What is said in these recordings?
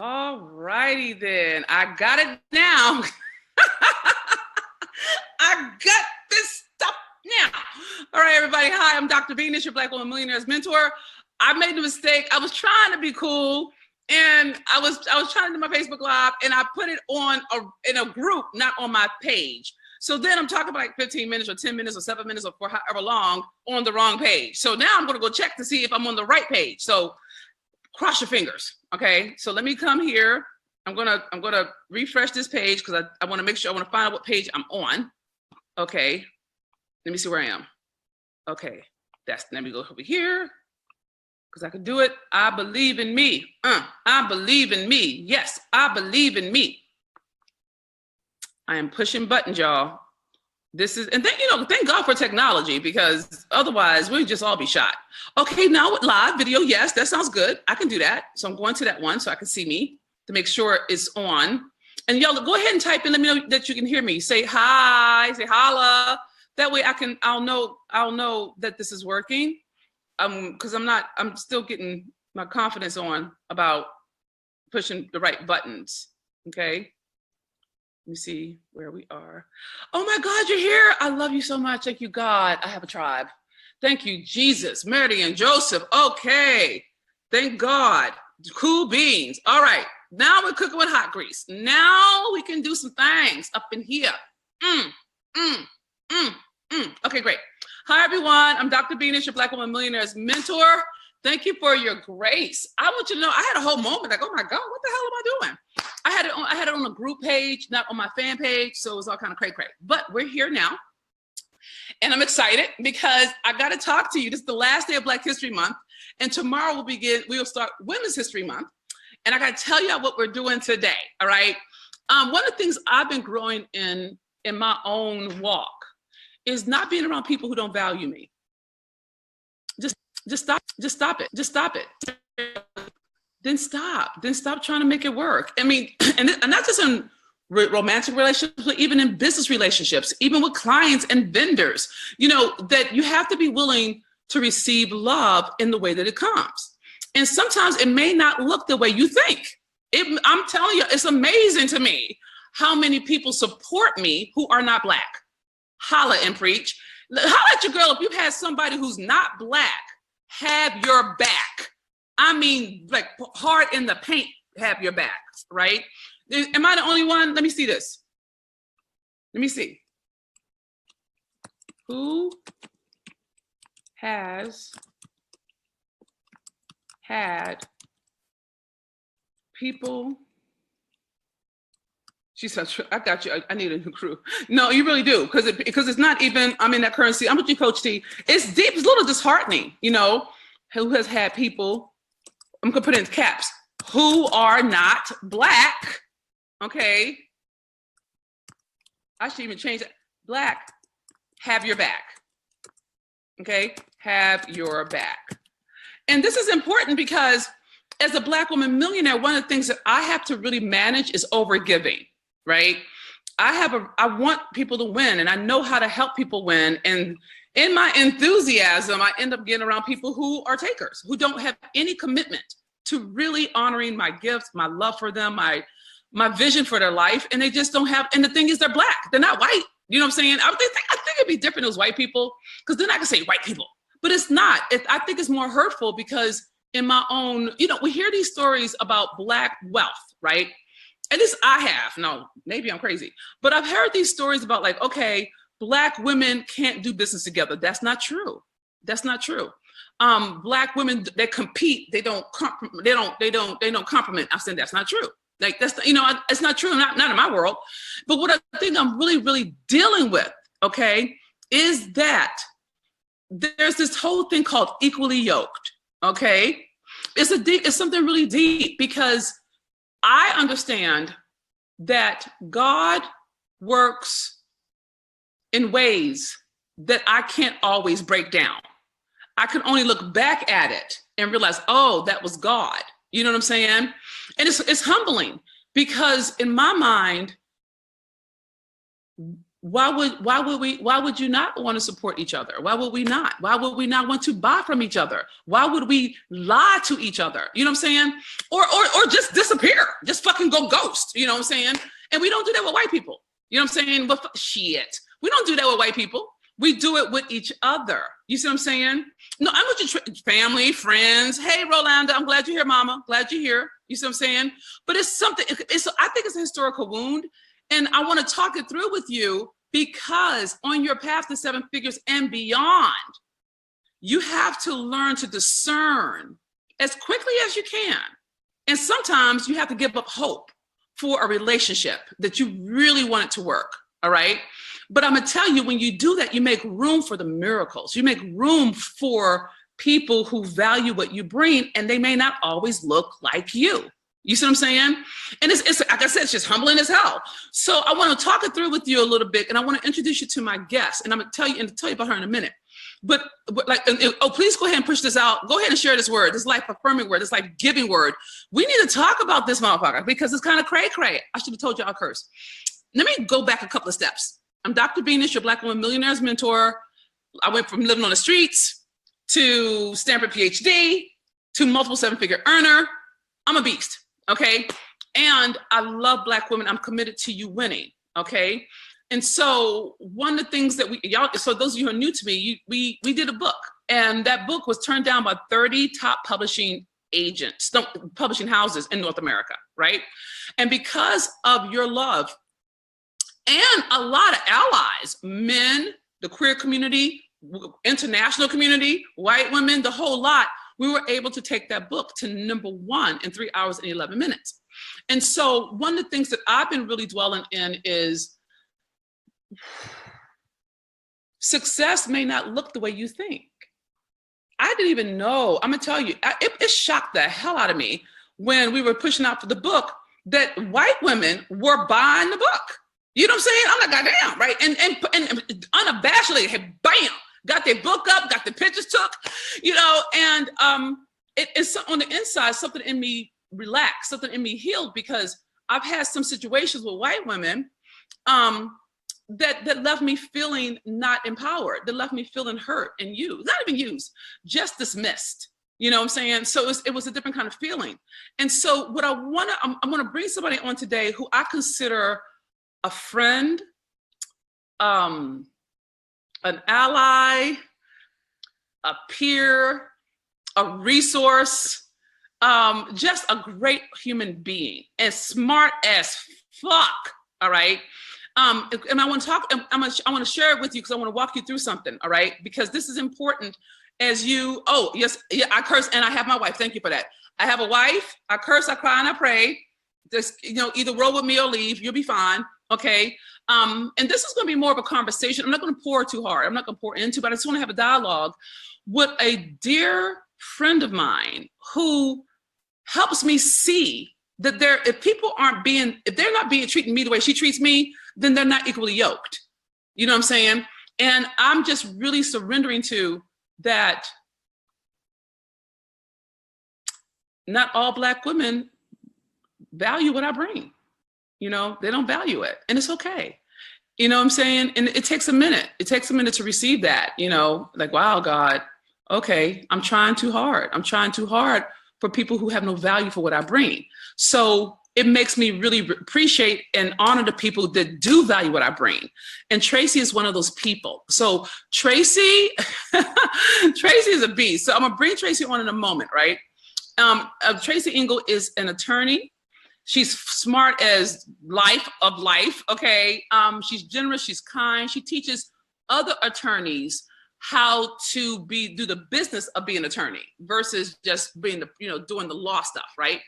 All righty then. I got it now. I got this stuff now. All right, everybody. Hi, I'm Dr. Venus, your Black Women Millionaires Mentor. I made the mistake. I was trying to be cool, and I was trying to do my Facebook Live, and I put it on in a group, not on my page. So then I'm talking about like 15 minutes or 10 minutes or 7 minutes or for however long on the wrong page. So now I'm going to go check to see if I'm on the right page. So cross your fingers. Okay. So let me come here. I'm going to refresh this page because I want to make sure, I want to find out what page I'm on. Okay. Let me see where I am. Okay. Let me go over here because I can do it. I believe in me. I believe in me. Yes, I believe in me. I am pushing buttons, y'all. And thank God for technology, because otherwise we'd just all be shot. Okay, now with live video, yes, that sounds good. I can do that. So I'm going to that one so I can see me to make sure it's on. And y'all go ahead and type in, let me know that you can hear me. Say hi, say holla. That way I'll know that this is working. Because I'm still getting my confidence on about pushing the right buttons. Okay. Let me see where we are. Oh my God, you're here. I love you so much. Thank you, God. I have a tribe. Thank you, Jesus, Mary and Joseph. Okay. Thank God. Cool beans. All right. Now we're cooking with hot grease. Now we can do some things up in here. Okay, great. Hi, everyone. I'm Dr. Venus, your Black Women Millionaires Mentor. Thank you for your grace. I want you to know, I had a whole moment like, oh my God, what the hell am I doing? I had it on a group page, not on my fan page. So it was all kind of cray. But we're here now. And I'm excited because I got to talk to you. This is the last day of Black History Month. And tomorrow we'll start Women's History Month. And I got to tell you what we're doing today. All right. One of the things I've been growing in my own walk is not being around people who don't value me. Just stop it. Then stop trying to make it work. I mean, and not just in romantic relationships, but even in business relationships, even with clients and vendors, that you have to be willing to receive love in the way that it comes. And sometimes it may not look the way you think. I'm telling you, it's amazing to me how many people support me who are not Black. Holla and preach. Holla at your girl if you've had somebody who's not Black have your back. I mean, like hard in the paint, have your back, right? Am I the only one? Let me see this. Let me see. Who has had people? She said, I got you. I need a new crew. No, you really do. Because it's not even, I'm in that currency. I'm with you, Coach T. It's deep. It's a little disheartening, who has had people, I'm going to put it in caps, who are not Black. Okay. I should even change it. Black, have your back. Okay. Have your back. And this is important because as a Black woman millionaire, one of the things that I have to really manage is overgiving. Right? I want people to win, and I know how to help people win. And in my enthusiasm, I end up getting around people who are takers, who don't have any commitment to really honoring my gifts, my love for them, my vision for their life. And they just don't have, and the thing is, they're Black. They're not white. You know what I'm saying? I think it'd be different as white people, because then I can say white people, but it's not. I think it's more hurtful because in my own, we hear these stories about Black wealth, right? At least I have. No, maybe I'm crazy. But I've heard these stories about like, okay, Black women can't do business together. That's not true. That's not true. Black women, they compete. They don't compliment. I'm saying that's not true. Like that's, it's not true. Not in my world. But what I think I'm really, really dealing with, okay, is that there's this whole thing called equally yoked. Okay. It's something really deep, because I understand that God works in ways that I can't always break down. I can only look back at it and realize, oh, that was God. You know what I'm saying? And it's humbling, because in my mind, why would you not want to support each other? Why would we not? Why would we not want to buy from each other? Why would we lie to each other? You know what I'm saying? Or just disappear. You know what I'm saying? And we don't do that with white people. You know what I'm saying? But shit, we don't do that with white people. We do it with each other. You see what I'm saying? No, I'm with your family, friends. Hey, Rolanda, I'm glad you're here, mama. Glad you're here. You see what I'm saying? But it's something, I think it's a historical wound. And I want to talk it through with you because on your path to 7 figures and beyond, you have to learn to discern as quickly as you can. And sometimes you have to give up hope for a relationship that you really want it to work. All right. But I'm going to tell you, when you do that, you make room for the miracles. You make room for people who value what you bring, and they may not always look like you. You see what I'm saying? And it's like I said, it's just humbling as hell. So I want to talk it through with you a little bit, and I want to introduce you to my guest, and I'm going to tell you about her in a minute. But please go ahead and push this out. Go ahead and share this word, this life affirming word, this life giving word. We need to talk about this motherfucker because it's kind of cray-cray. I should have told you I'll curse. Let me go back a couple of steps. I'm Dr. Venus, your Black Women Millionaires Mentor. I went from living on the streets to Stanford Ph.D. to multiple 7-figure earner. I'm a beast, okay? And I love Black women. I'm committed to you winning, okay? And so one of the things that so those of you who are new to me, we did a book, and that book was turned down by 30 top publishing agents, publishing houses in North America, right? And because of your love, and a lot of allies, men, the queer community, international community, white women, the whole lot, we were able to take that book to #1 in 3 hours and 11 minutes. And so one of the things that I've been really dwelling in is success may not look the way you think. I didn't even know, I'm gonna tell you, it shocked the hell out of me when we were pushing out for the book that white women were buying the book. You know what I'm saying? I'm like, goddamn, right? And unabashedly, hey, bam, got their book up, got the pictures took, you know, and it's on the inside, something in me relaxed, something in me healed, because I've had some situations with white women that left me feeling not empowered, that left me feeling hurt and used, not even used, just dismissed. You know what I'm saying? So it was a different kind of feeling. And so what I'm gonna bring somebody on today who I consider a friend, an ally, a peer, a resource, just a great human being, as smart as fuck, all right? And I want to talk, I want to share it with you because I want to walk you through something, all right? Because this is important as you, oh, yes, yeah, I curse and I have my wife, thank you for that. I have a wife, I curse, I cry, and I pray. Just, you know, either roll with me or leave, you'll be fine. Okay. And this is going to be more of a conversation. I'm not going to pour too hard. I'm not going to pour into, but I just want to have a dialogue with a dear friend of mine who helps me see that if they're not treating me the way she treats me, then they're not equally yoked. You know what I'm saying? And I'm just really surrendering to that. Not all Black women value what I bring. You know, they don't value it, and it's okay. You know what I'm saying? And it takes a minute. It takes a minute to receive that, you know, like, wow, God, okay, I'm trying too hard. I'm trying too hard for people who have no value for what I bring. So it makes me really appreciate and honor the people that do value what I bring. And Tracy is one of those people. So Tracy, Tracy is a beast. So I'm gonna bring Tracy on in a moment, right? Tracy Engel is an attorney. She's smart as life, okay? She's generous, she's kind. She teaches other attorneys how to do the business of being an attorney versus just being doing the law stuff, right?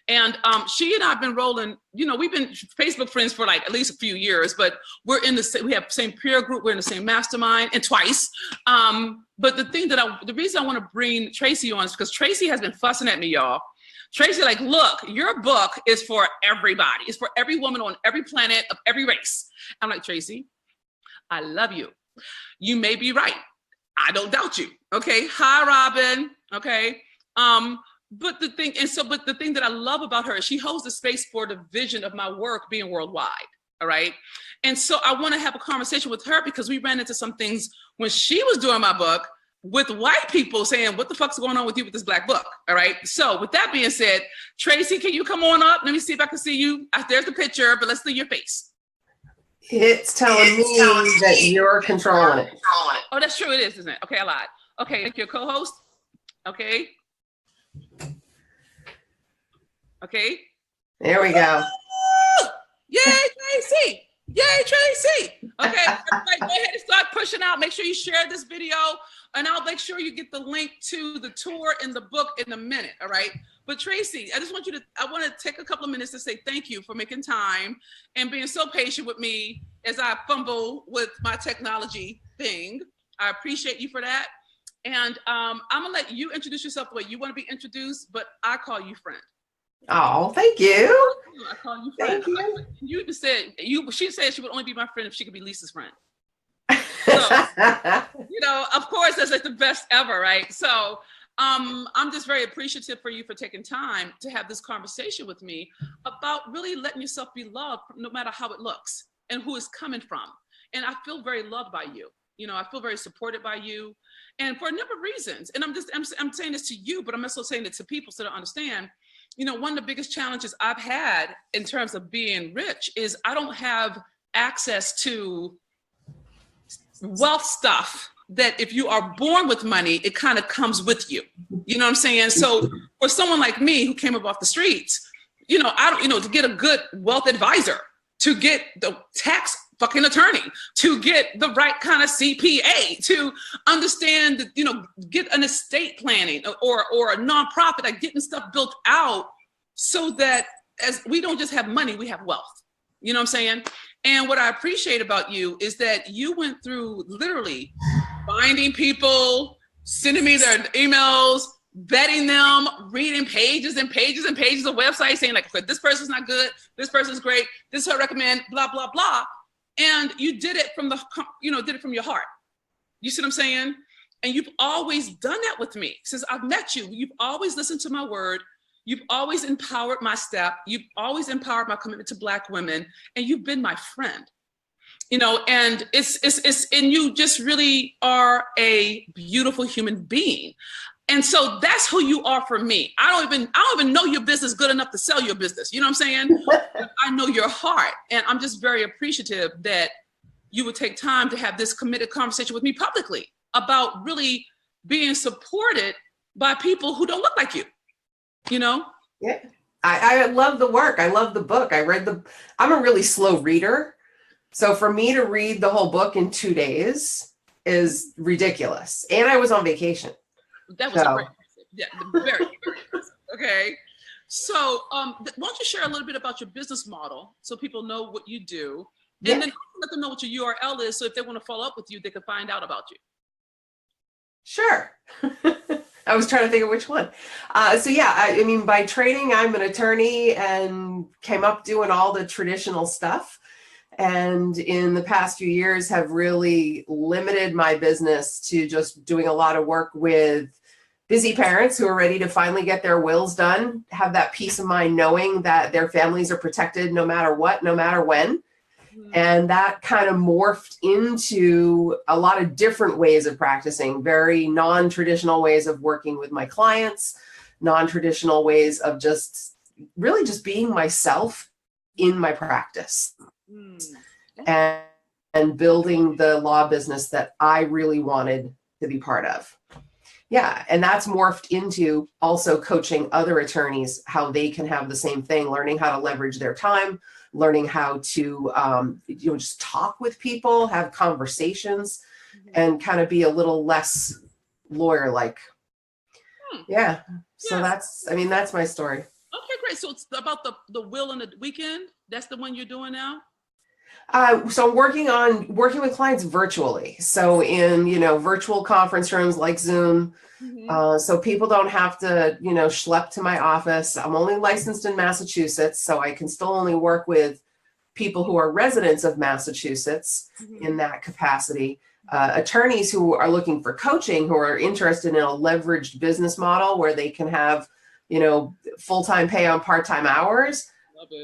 And she and I have been rolling, we've been Facebook friends for like at least a few years, but we have the same peer group, we're in the same mastermind, and twice. But the reason I want to bring Tracy on is because Tracy has been fussing at me, y'all. Tracy, like, look, your book is for everybody. It's for every woman on every planet of every race. I'm like, Tracy, I love you. You may be right. I don't doubt you. Okay. Hi, Robin. Okay. But the thing that I love about her is she holds the space for the vision of my work being worldwide. All right. And so I want to have a conversation with her because we ran into some things when she was doing my book with white people saying, what the fuck's going on with you with this black book? All right. So with that being said, Tracy, can you come on up? Let me see if I can see you. There's the picture, but let's see your face. It's telling me that you're controlling it. Oh, that's true. It is, isn't it? Okay, I lied. Okay, thank you, co-host. Okay. Okay. There we go. Yay, Tracy. Yay, Tracy. Okay, everybody go ahead and start pushing out. Make sure you share this video, and I'll make sure you get the link to the tour and the book in a minute, all right? But Tracy, I want to take a couple of minutes to say thank you for making time and being so patient with me as I fumble with my technology thing. I appreciate you for that. And I'm gonna let you introduce yourself the way you want to be introduced, but I call you friend. Oh, thank you. I call you friend. Thank you. She said she would only be my friend if she could be Lisa's friend. So, of course, that's like the best ever, right? So I'm just very appreciative for you for taking time to have this conversation with me about really letting yourself be loved no matter how it looks and who it's coming from. And I feel very loved by you. I feel very supported by you, and for a number of reasons. And I'm saying this to you, but I'm also saying it to people so they understand. One of the biggest challenges I've had in terms of being rich is I don't have access to wealth stuff that if you are born with money, it kind of comes with you. You know what I'm saying? So for someone like me who came up off the streets, to get a good wealth advisor, to get the tax fucking attorney, to get the right kind of CPA, to understand, get an estate planning or a nonprofit, like getting stuff built out so that as we don't just have money, we have wealth. You know what I'm saying? And what I appreciate about you is that you went through literally finding people, sending me their emails, vetting them, reading pages and pages and pages of websites saying like, okay, this person's not good, this person's great, this I recommend, blah, blah, blah. And you did it from your heart. You see what I'm saying? And you've always done that with me. Since I've met you, you've always listened to my word. You've always empowered my step. You've always empowered my commitment to Black women. And you've been my friend. And and you just really are a beautiful human being. And so that's who you are for me. I don't even know your business good enough to sell your business. You know what I'm saying? I know your heart. And I'm just very appreciative that you would take time to have this committed conversation with me publicly about really being supported by people who don't look like you, Yeah. I love the work. I love the book. I'm a really slow reader. So for me to read the whole book in 2 days is ridiculous. And I was on vacation. That was very impressive. Yeah, very, very impressive. Okay. So why don't you share a little bit about your business model so people know what you do, and then let them know what your URL is, so if they want to follow up with you, they can find out about you. Sure. I was trying to think of which one. By training, I'm an attorney and came up doing all the traditional stuff. And in the past few years have really limited my business to just doing a lot of work with busy parents who are ready to finally get their wills done, have that peace of mind knowing that their families are protected no matter what, no matter when. Mm-hmm. And that kind of morphed into a lot of different ways of practicing, very non-traditional ways of working with my clients, non-traditional ways of just really just being myself in my practice. And building the law business that I really wanted to be part of. Yeah, and that's morphed into also coaching other attorneys how they can have the same thing, learning how to leverage their time, learning how to just talk with people, have conversations, and kind of be a little less lawyer-like. Yeah. So that's my story. Okay, great. So it's about the will and the weekend. That's the one you're doing now? So I'm working with clients virtually. So in, virtual conference rooms like Zoom. Mm-hmm. So people don't have to, schlep to my office. I'm only licensed in Massachusetts, so I can still only work with people who are residents of Massachusetts in that capacity. Attorneys who are looking for coaching, who are interested in a leveraged business model where they can have, full-time pay on part-time hours,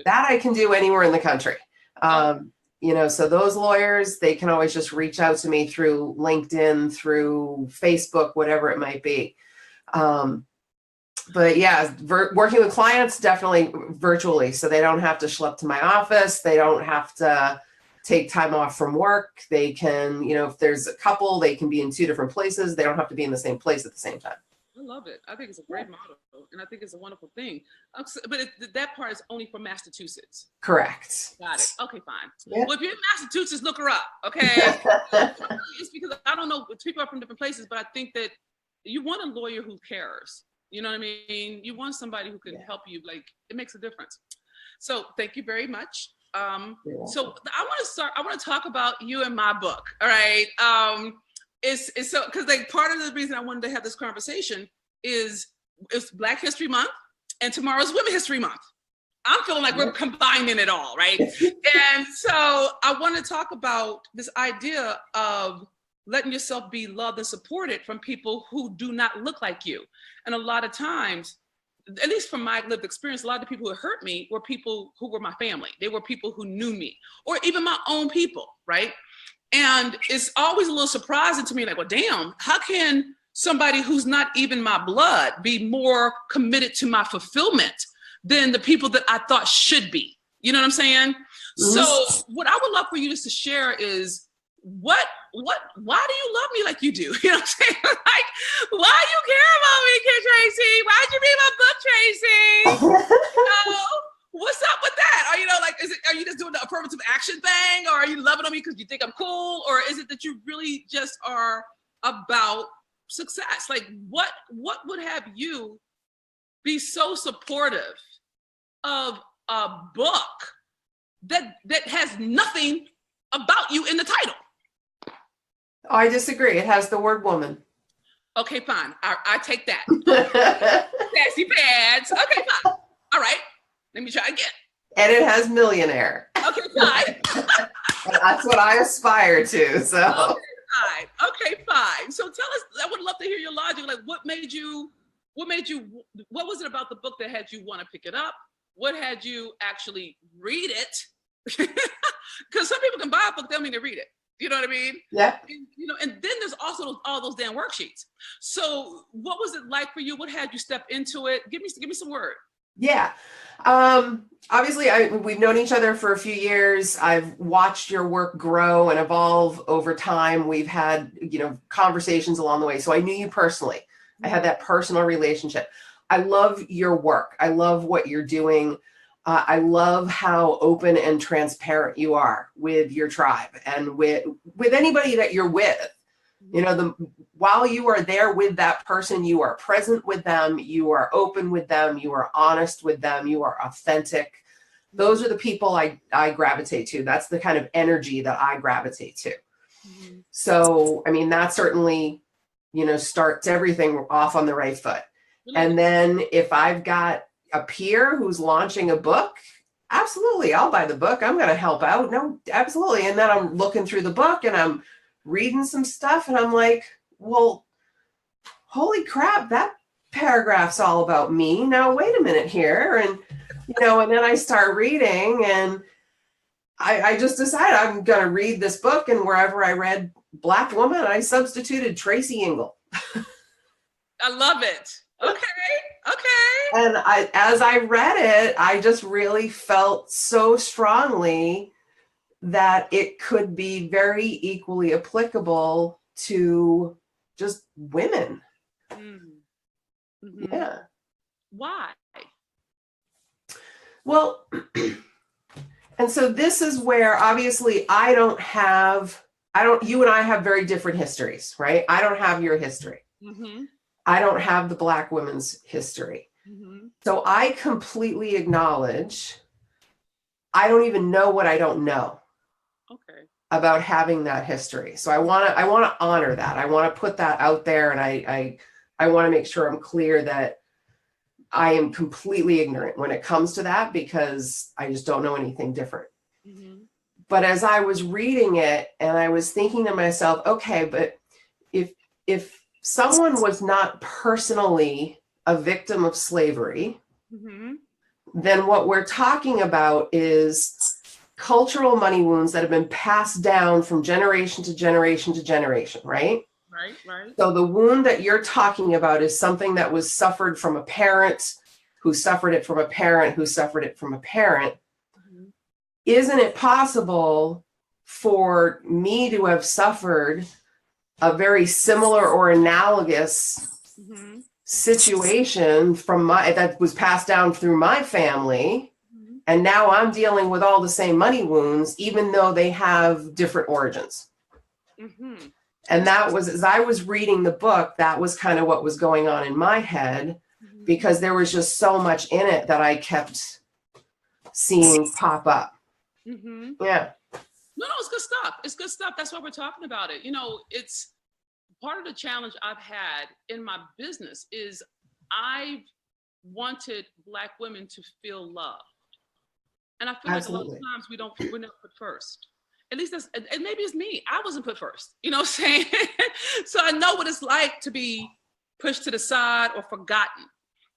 that I can do anywhere in the country. So those lawyers, they can always just reach out to me through LinkedIn, through Facebook, whatever it might be. But yeah, working with clients, definitely virtually. So they don't have to schlep to my office. They don't have to take time off from work. They can, if there's a couple, they can be in 2 different places. They don't have to be in the same place at the same time. I love it. I think it's a great model, and I think it's a wonderful thing. But that part is only for Massachusetts. Correct. Got it. Okay, fine. Yeah. Well, if you're in Massachusetts, look her up, okay? It's because I don't know, people are from different places, but I think that you want a lawyer who cares. You know what I mean? You want somebody who can help you. Like, it makes a difference. So thank you very much. So I want to talk about you and my book. All right. It's so, because like part of the reason I wanted to have this conversation is it's Black History Month and tomorrow's Women's History Month. I'm feeling like we're combining it all, right? And so I want to talk about this idea of letting yourself be loved and supported from people who do not look like you. And a lot of times, at least from my lived experience, a lot of the people who hurt me were people who were my family. They were people who knew me, or even my own people, right? And it's always a little surprising to me, like, well, damn, how can somebody who's not even my blood be more committed to my fulfillment than the people that I thought should be? You know what I'm saying? Mm-hmm. So what I would love for you just to share is why do you love me like you do? You know what I'm saying? Like, why do you care about me, Kid Tracy? Why'd you read my book, Tracy? What's up with that? Are you just doing the affirmative action thing? Or are you loving on me because you think I'm cool? Or is it that you really just are about success? Like, what would have you be so supportive of a book that has nothing about you in the title? I disagree. It has the word woman. Okay, fine. I take that. Sassy pants. Okay, fine. All right. Let me try again. And it has millionaire. Okay, fine. That's what I aspire to. So. Okay, fine. So tell us, I would love to hear your logic. Like, what was it about the book that had you want to pick it up? What had you actually read it? Because some people can buy a book, they don't need to read it. You know what I mean? Yeah. And then there's also all those damn worksheets. So what was it like for you? What had you step into it? Give me some word. Yeah. Obviously we've known each other for a few years. I've watched your work grow and evolve over time. We've had, conversations along the way. So I knew you personally. I had that personal relationship. I love your work. I love what you're doing. I love how open and transparent you are with your tribe and with anybody that you're with. While you are there with that person, you are present with them, you are open with them, you are honest with them, you are authentic. Those are the people I gravitate to. That's the kind of energy that I gravitate to. Mm-hmm. So, that certainly, starts everything off on the right foot. Mm-hmm. And then if I've got a peer who's launching a book, absolutely, I'll buy the book. I'm going to help out. No, absolutely. And then I'm looking through the book and I'm reading some stuff and I'm like, well, holy crap, that paragraph's all about me. Now, wait a minute here. And, and then I start reading and I just decided I'm going to read this book. And wherever I read Black Woman, I substituted Tracy Ingle. I love it. Okay. And as I read it, I just really felt so strongly that it could be very equally applicable to just women. Mm-hmm. Yeah. Why? Well, and so this is where obviously you and I have very different histories, right? I don't have your history. Mm-hmm. I don't have the Black women's history. Mm-hmm. So I completely acknowledge I don't even know what I don't know about having that history. So I want to honor that. I want to put that out there. And I want to make sure I'm clear that I am completely ignorant when it comes to that because I just don't know anything different. Mm-hmm. But as I was reading it and I was thinking to myself, okay, but if someone was not personally a victim of slavery, mm-hmm. then what we're talking about is cultural money wounds that have been passed down from generation to generation to generation, right? Right. So the wound that you're talking about is something that was suffered from a parent who suffered it from a parent who suffered it from a parent. Mm-hmm. Isn't it possible for me to have suffered a very similar or analogous Mm-hmm. situation that was passed down through my family, and now I'm dealing with all the same money wounds, even though they have different origins? Mm-hmm. And that was, as I was reading the book, that was kind of what was going on in my head, because there was just so much in it that I kept seeing pop up. Mm-hmm. Yeah. No, it's good stuff. It's good stuff. That's why we're talking about it. You know, it's part of the challenge I've had in my business is I've wanted Black women to feel loved. And I feel Absolutely. like a lot of times we're not put first. At least that's, and maybe it's me. I wasn't put first, you know what I'm saying? So I know what it's like to be pushed to the side or forgotten.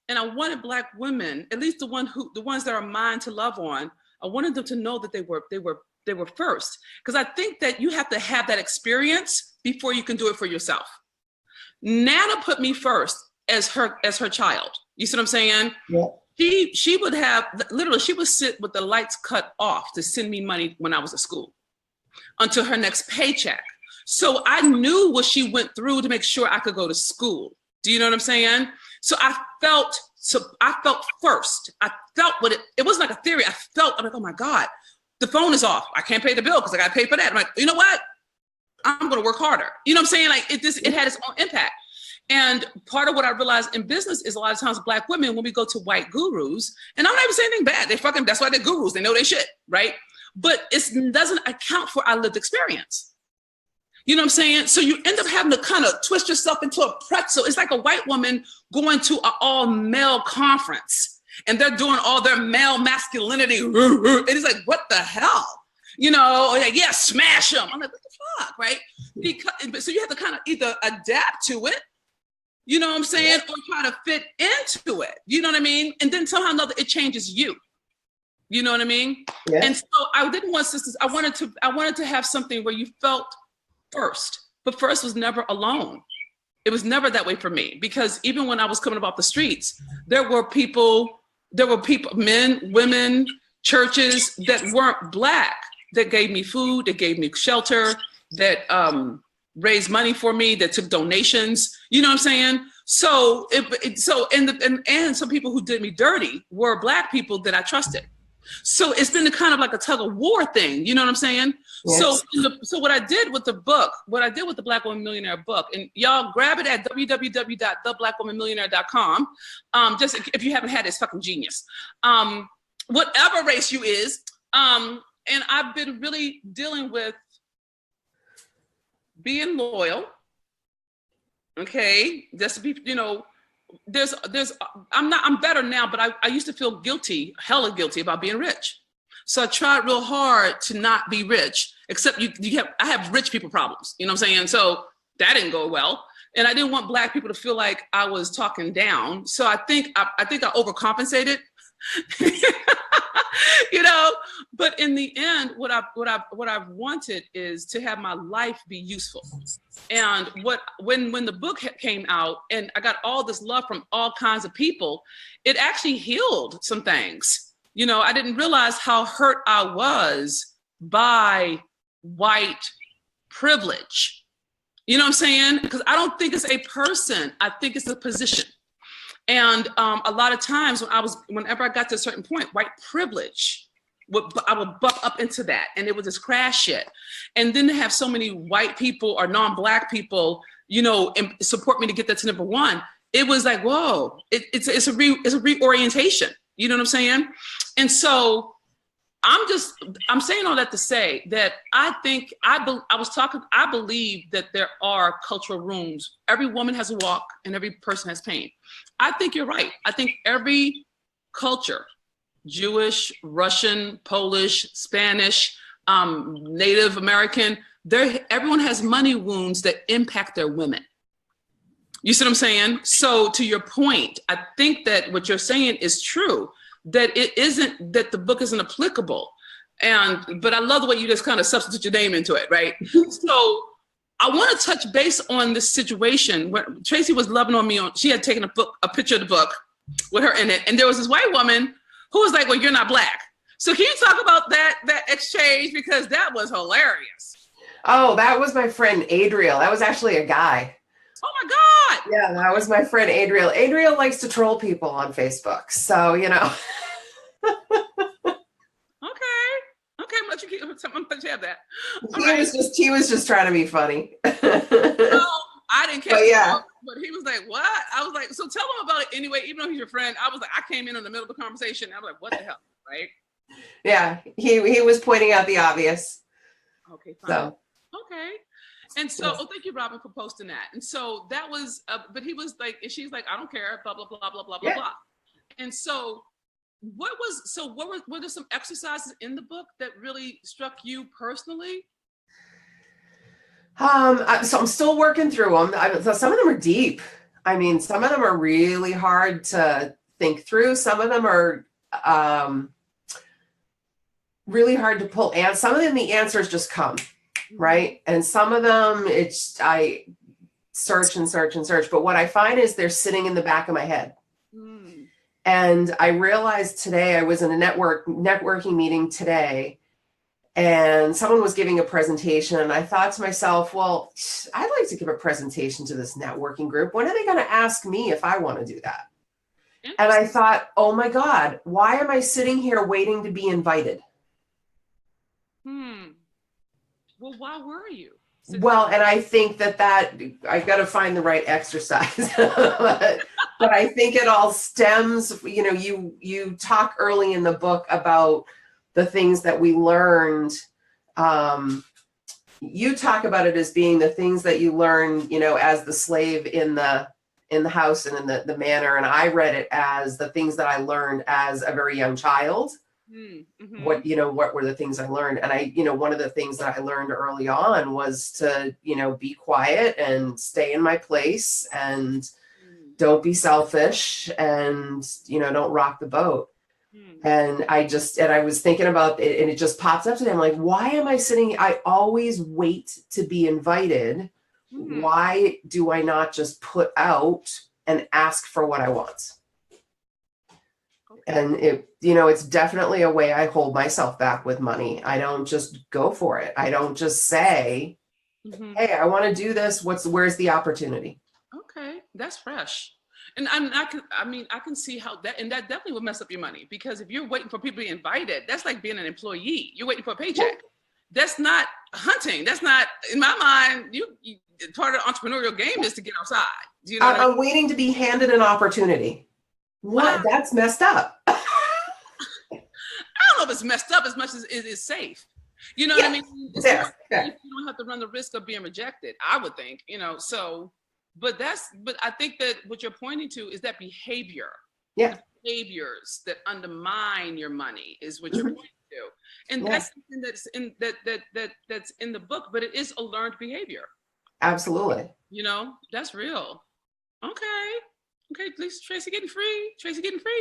And I wanted Black women, at least the ones that are mine to love on, I wanted them to know that they were first. Because I think that you have to have that experience before you can do it for yourself. Nana put me first as her child. You see what I'm saying? Yeah. She would have, literally, she would sit with the lights cut off to send me money when I was at school until her next paycheck. So I knew what she went through to make sure I could go to school. Do you know what I'm saying? So I felt first. I felt what it wasn't like a theory. I'm like, oh my God, the phone is off. I can't pay the bill because I got to pay for that. I'm like, you know what? I'm going to work harder. You know what I'm saying? Like it had its own impact. And part of what I realized in business is a lot of times Black women, when we go to white gurus, and I'm not even saying anything bad, that's why they're gurus. They know they shit, right? But it doesn't account for our lived experience. You know what I'm saying? So you end up having to kind of twist yourself into a pretzel. It's like a white woman going to an all male conference and they're doing all their male masculinity. And it's like, what the hell? You know, like, yeah, smash them. I'm like, what the fuck, right? Because, so you have to kind of either adapt to it, you know what I'm saying, or try to fit into it. You know what I mean? And then somehow or another, it changes you. You know what I mean? Yeah. And so I didn't want sisters. I wanted to have something where you felt first, but first was never alone. It was never that way for me, because even when I was coming up off the streets, there were people, men, women, churches that weren't Black that gave me food, that gave me shelter, that raised money for me, that took donations. You know what I'm saying? So and some people who did me dirty were Black people that I trusted. So it's been kind of like a tug of war thing. You know what I'm saying? Yes. So what I did with the book, the Black Women Millionaire book, and y'all grab it at www.theblackwomanmillionaire.com. Just if you haven't had it, it's fucking genius. Whatever race you is. And I've been really dealing with being loyal. Okay. Just to be, you know, I'm better now, but I used to feel guilty, hella guilty about being rich. So I tried real hard to not be rich, except I have rich people problems, you know what I'm saying? So that didn't go well. And I didn't want Black people to feel like I was talking down. So I think I overcompensated, you know, but in the end, what I've wanted is to have my life be useful. And when the book came out and I got all this love from all kinds of people, it actually healed some things. You know, I didn't realize how hurt I was by white privilege. You know what I'm saying? Because I don't think it's a person. I think it's a position. And a lot of times whenever I got to a certain point, white privilege, I would buck up into that, and it would just crash it. And then to have so many white people or non-Black people, you know, support me to get that to number one, it was like, whoa, it's a reorientation. You know what I'm saying? And so I'm saying all that to say that I believe that there are cultural wounds. Every woman has a walk and every person has pain. I think you're right. I think every culture, Jewish, Russian, Polish, Spanish, Native American, everyone has money wounds that impact their women. You see what I'm saying? So to your point, I think that what you're saying is true, that it isn't, that the book isn't applicable. But I love the way you just kind of substitute your name into it, right? So I want to touch base on this situation where Tracy was loving on me. She had taken a picture of the book with her in it, and there was this white woman who was like, "Well, you're not Black." So can you talk about that exchange, because that was hilarious? Oh, that was my friend Adriel. That was actually a guy. Oh my God! Yeah, that was my friend Adriel. Adriel likes to troll people on Facebook, so you know. Okay, I'm gonna let you have that. He was just trying to be funny. No, I didn't catch it. Yeah. But he was like, "What?" I was like, "So tell him about it anyway." Even though he's your friend, I was like, I came in the middle of the conversation. I was like, "What the hell?" Right? Yeah, he was pointing out the obvious. Okay, fine. So. Okay. And so, thank you, Robin, for posting that. And so that was, but he was like, and she's like, "I don't care, blah, blah, blah, blah, blah, blah, blah." And so what were there some exercises in the book that really struck you personally? So I'm still working through them. Some of them are deep. I mean, some of them are really hard to think through. Some of them are really hard to pull. And some of them, the answers just come, right? And some of them, I search and search and search. But what I find is they're sitting in the back of my head. And I realized today, I was in a networking meeting today, and someone was giving a presentation, and I thought to myself, well, I'd like to give a presentation to this networking group. When are they going to ask me if I want to do that? And I thought, oh my God, why am I sitting here waiting to be invited? Well, why were you? Well, and I think that I've got to find the right exercise. But I think it all stems, you know, you talk early in the book about the things that we learned. You talk about it as being the things that you learn, you know, as the slave in the house and in the manor. And I read it as the things that I learned as a very young child. What were the things I learned? And one of the things that I learned early on was to, be quiet and stay in my place and don't be selfish and, don't rock the boat. And I was thinking about it, and it just pops up today. I'm like, why am I sitting? I always wait to be invited. Why do I not just put out and ask for what I want? And it's definitely a way I hold myself back with money. I don't just go for it. I don't just say, hey, I want to do this. Where's the opportunity? Okay. That's fresh. And I can see how that definitely will mess up your money, because if you're waiting for people to be invited, that's like being an employee. You're waiting for a paycheck. That's not hunting. That's not, in my mind, part of the entrepreneurial game is to get outside. Do you know what I mean? I'm waiting to be handed an opportunity. What? That's messed up. I don't know if it's messed up as much as it is safe. You know what I mean? You don't have to run the risk of being rejected, I would think, so, but I think that what you're pointing to is that behavior. Yeah. The behaviors that undermine your money is what you're pointing to. And that's something that's in the book, but it is a learned behavior. Absolutely. That's real. Okay, at least Tracy getting free.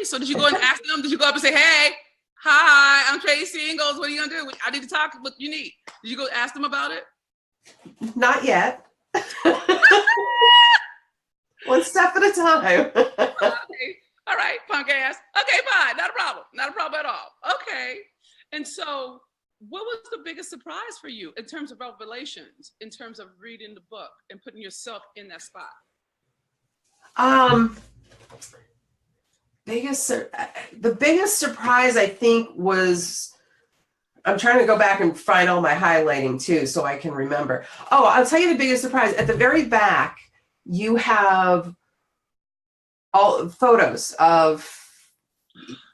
So did you go and ask them? Did you go up and say, hey, hi, I'm Tracy Ingalls. What are you going to do? I need to talk. What you need? Did you go ask them about it? Not yet. One step at a time. Okay. All right, punk ass. Okay, fine. Not a problem. Not a problem at all. Okay. And so what was the biggest surprise for you in terms of revelations, in terms of reading the book and putting yourself in that spot? The biggest surprise, I think, was, I'm trying to go back and find all my highlighting too, so I can remember. Oh, I'll tell you the biggest surprise. At the very back, you have all photos of,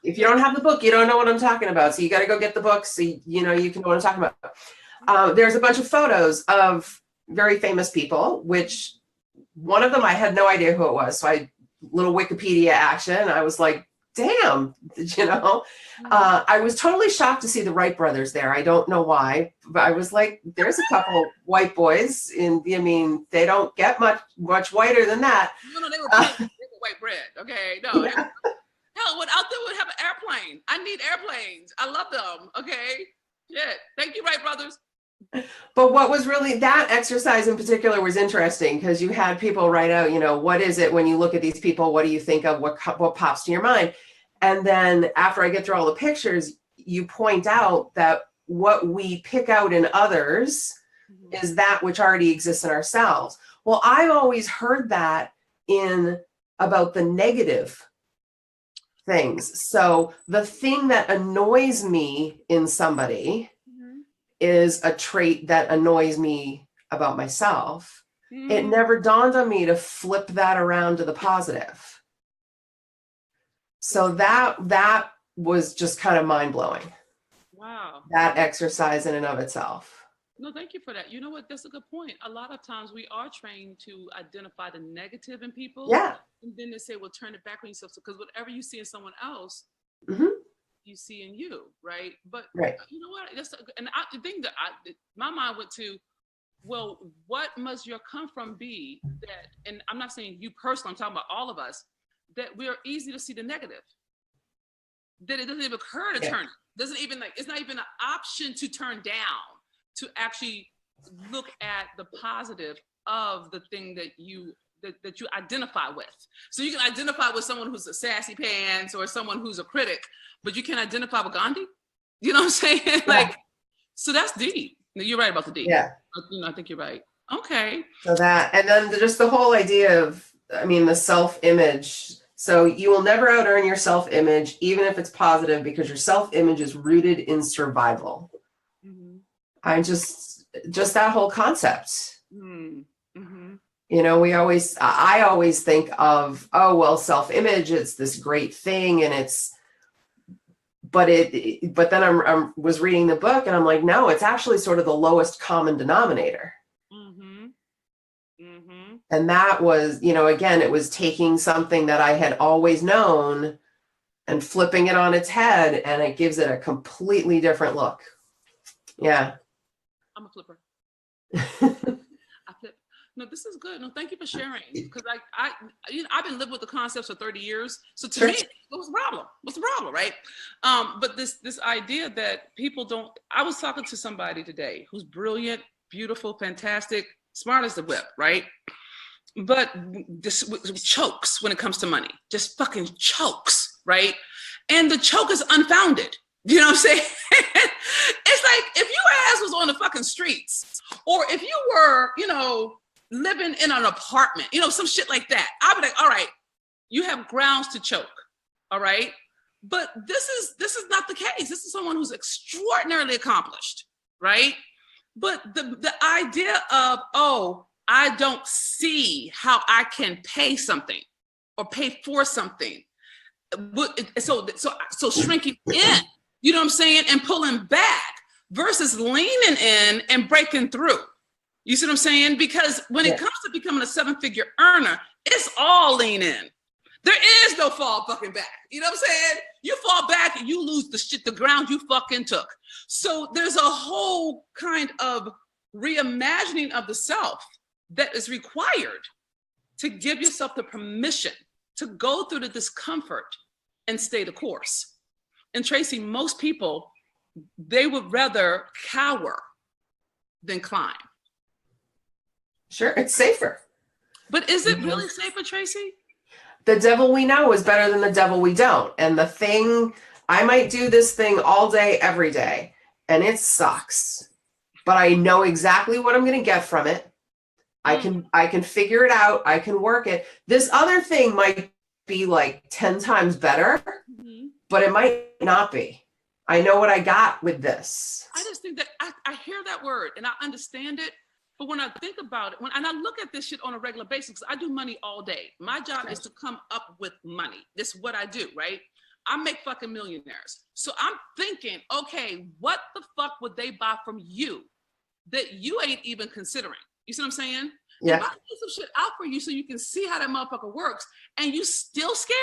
if you don't have the book, you don't know what I'm talking about. So you got to go get the book so you can know what I'm talking about. There's a bunch of photos of very famous people, which one of them, I had no idea who it was. So little Wikipedia action. I was like, damn, I was totally shocked to see the Wright brothers there. I don't know why, but I was like, there's a couple of white boys they don't get much whiter than that. No, they were white bread. Okay. No. Yeah. Hell, out there would have an airplane. I need airplanes. I love them. Okay. Shit. Thank you, Wright brothers. But what was really, that exercise in particular was interesting because you had people write out, you know, what is it when you look at these people? What do you think of? What pops to your mind? And then after I get through all the pictures, you point out that what we pick out in others is that which already exists in ourselves. Well, I've always heard that in about the negative things. So the thing that annoys me in somebody is a trait that annoys me about myself. It never dawned on me to flip that around to the positive. So that was just kind of mind-blowing. Wow. That exercise in and of itself. No, thank you for that. You know what? That's a good point. A lot of times we are trained to identify the negative in people. Yeah. And then they say, well, turn it back on yourself. Because whatever you see in someone else, you see in you, right? But you know what? And the thing that my mind went to, well, what must your come from be that, and I'm not saying you personally, I'm talking about all of us, that we're easy to see the negative. That it doesn't even occur to turn. Doesn't even it's not even an option to turn down, to actually look at the positive of the thing that you identify with. So you can identify with someone who's a sassy pants or someone who's a critic, but you can identify with Gandhi. You know what I'm saying? Yeah. So that's deep. You're right about the deep. Yeah. I think you're right. Okay. So that, and then just the whole idea of, the self-image. So you will never out-earn your self-image, even if it's positive, because your self-image is rooted in survival. I just that whole concept. You know, I always think of, oh, well, self-image, it's this great thing. And but then I was reading the book and I'm like, no, it's actually sort of the lowest common denominator. And that was, again, it was taking something that I had always known and flipping it on its head, and it gives it a completely different look. Yeah. I'm a flipper. I flip. No, this is good. No, thank you for sharing. Because I've been living with the concepts for 30 years. So to me, what's the problem? What's the problem, right? But this idea that people don't. I was talking to somebody today who's brilliant, beautiful, fantastic, smart as the whip, right? But just chokes when it comes to money. Just fucking chokes, right? And the choke is unfounded. You know what I'm saying? It's like if your ass was on the fucking streets, or if you were, living in an apartment, some shit like that, I'd be like, all right, you have grounds to choke, all right? But this is not the case. This is someone who's extraordinarily accomplished, right? But the idea of, oh, I don't see how I can pay something or pay for something. So shrinking in, you know what I'm saying? And pulling back versus leaning in and breaking through. You see what I'm saying? Because when it comes to becoming a 7-figure earner, it's all lean in. There is no fall fucking back. You know what I'm saying? You fall back and you lose the ground you fucking took. So there's a whole kind of reimagining of the self that is required to give yourself the permission to go through the discomfort and stay the course. And Tracy, most people, they would rather cower than climb. Sure, it's safer. But is it really safer, Tracy? The devil we know is better than the devil we don't. And the thing, I might do this thing all day, every day, and it sucks. But I know exactly what I'm going to get from it. I can figure it out. I can work it. This other thing might be like 10 times better, but it might not be. I know what I got with this. I just think that I hear that word and I understand it. But when I think about it, and I look at this shit on a regular basis, because I do money all day. My job is to come up with money. This is what I do, right? I make fucking millionaires. So I'm thinking, okay, what the fuck would they buy from you that you ain't even considering? You see what I'm saying? Yeah. If I put some shit out for you so you can see how that motherfucker works and you still scared,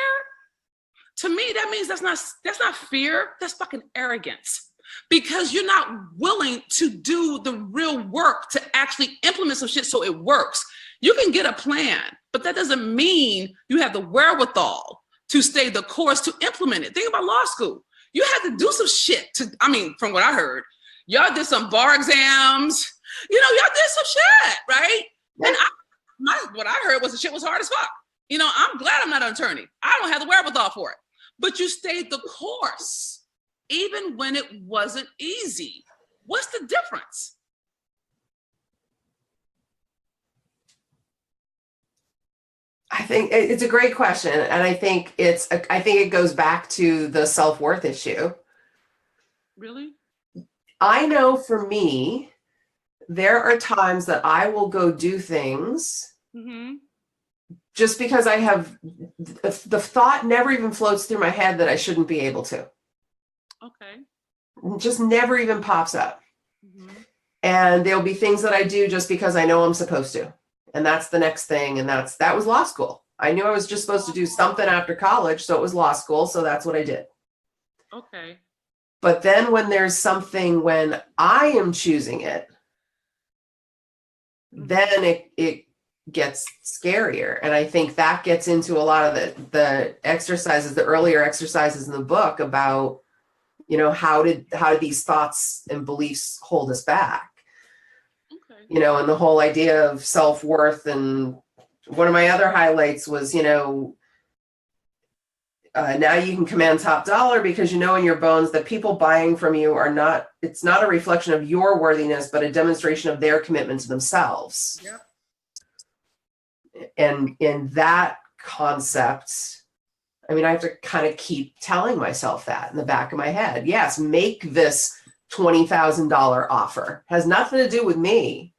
to me, that means that's not fear, that's fucking arrogance. Because you're not willing to do the real work to actually implement some shit so it works. You can get a plan, but that doesn't mean you have the wherewithal to stay the course to implement it. Think about law school. You had to do some shit from what I heard, Y'all did some bar exams. You know, y'all did some shit, right? Yeah. And what I heard was the shit was hard as fuck. You know, I'm glad I'm not an attorney. I don't have the wherewithal for it. But you stayed the course, even when it wasn't easy. What's the difference? I think it's a great question. And I think it goes back to the self-worth issue. Really? I know for me, there are times that I will go do things just because I have the thought never even floats through my head that I shouldn't be able to. Okay. It just never even pops up. And there'll be things that I do just because I know I'm supposed to. And that's the next thing. And that was law school. I knew I was just supposed to do something after college. So it was law school. So that's what I did. Okay. But then when there's something when I am choosing it, then it gets scarier. And I think that gets into a lot of the exercises, the earlier exercises in the book about, you know, how did these thoughts and beliefs hold us back? Okay. You know, and the whole idea of self-worth. And one of my other highlights was, you know, now you can command top dollar because you know in your bones that people buying from you it's not a reflection of your worthiness, but a demonstration of their commitment to themselves. Yep. And in that concept, I mean, I have to kind of keep telling myself that in the back of my head. Yes, make this $20,000 offer. It has nothing to do with me.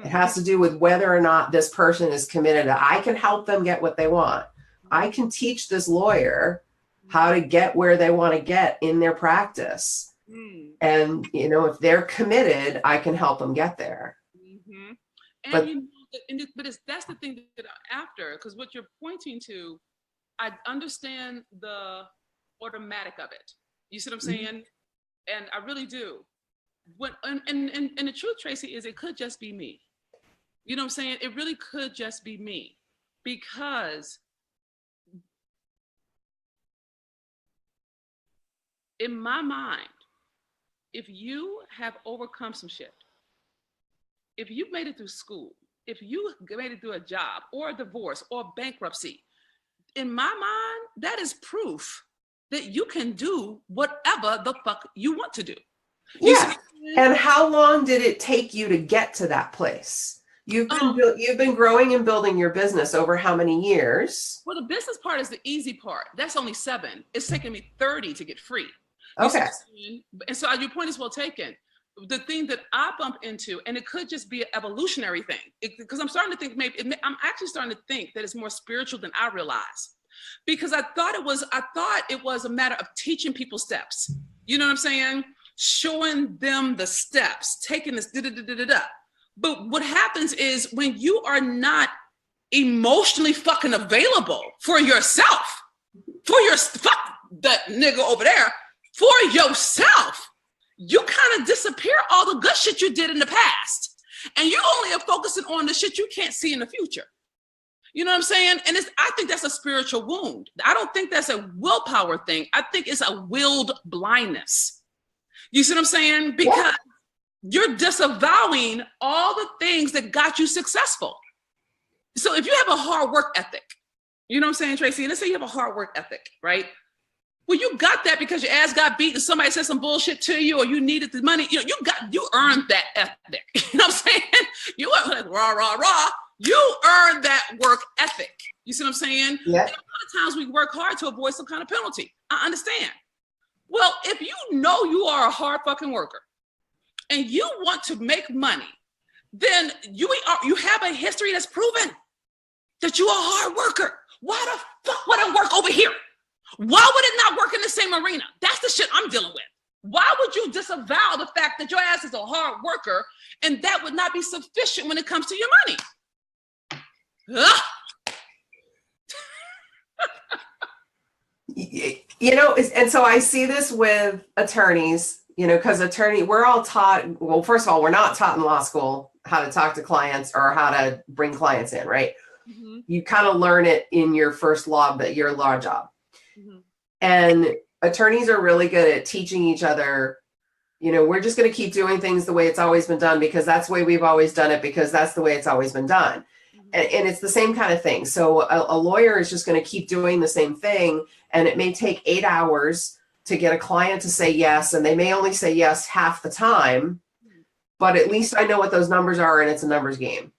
It has to do with whether or not this person is committed. I can help them get what they want. I can teach this lawyer how to get where they want to get in their practice. And, you know, if they're committed, I can help them get there. And but, you know, that's the thing that after, because what you're pointing to, I understand the automatic of it. You see what I'm saying? And I really do. And the truth, Tracy, is it could just be me. You know what I'm saying? It really could just be me. Because in my mind, if you have overcome some shit, if you've made it through school, if you made it through a job or a divorce or bankruptcy, in my mind, that is proof that you can do whatever the fuck you want to do. Yeah. And how long did it take you to get to that place? You've been growing and building your business over how many years? Well, the business part is the easy part. That's only 7. It's taken me 30 to get free. Okay. And so your point is well taken. The thing that I bump into, and it could just be an evolutionary thing, because I'm starting to think I'm actually starting to think that it's more spiritual than I realize. Because I thought it was a matter of teaching people steps. You know what I'm saying? Showing them the steps, taking this da-da-da-da-da-da. But what happens is when you are not emotionally fucking available for yourself, fuck that nigga over there, for yourself, you kind of disappear all the good shit you did in the past. And you only are focusing on the shit you can't see in the future. You know what I'm saying? And I think that's a spiritual wound. I don't think that's a willpower thing. I think it's a willed blindness. You see what I'm saying? Because you're disavowing all the things that got you successful. So if you have a hard work ethic, you know what I'm saying, Tracy? Let's say you have a hard work ethic, right? Well, you got that because your ass got beat and somebody said some bullshit to you, or you needed the money. You know, you earned that ethic. You know what I'm saying? You weren't like rah, rah, rah. You earned that work ethic. You see what I'm saying? Yeah. And a lot of times we work hard to avoid some kind of penalty. I understand. Well, if you know you are a hard fucking worker and you want to make money, then you have a history that's proven that you are a hard worker. Why the fuck would it work over here? Why would it not work in the same arena? That's the shit I'm dealing with. Why would you disavow the fact that your ass is a hard worker and that would not be sufficient when it comes to your money? You know, and so I see this with attorneys, you know, because we're all taught, well, first of all, we're not taught in law school how to talk to clients or how to bring clients in, right? Mm-hmm. You kind of learn it in your first your law job. Mm-hmm. And attorneys are really good at teaching each other, We're just going to keep doing things the way it's always been done because that's the way we've always done it because that's the way it's always been done. And it's the same kind of thing. So a lawyer is just going to keep doing the same thing. And it may take 8 hours to get a client to say yes. And they may only say yes half the time, but at least I know what those numbers are and it's a numbers game.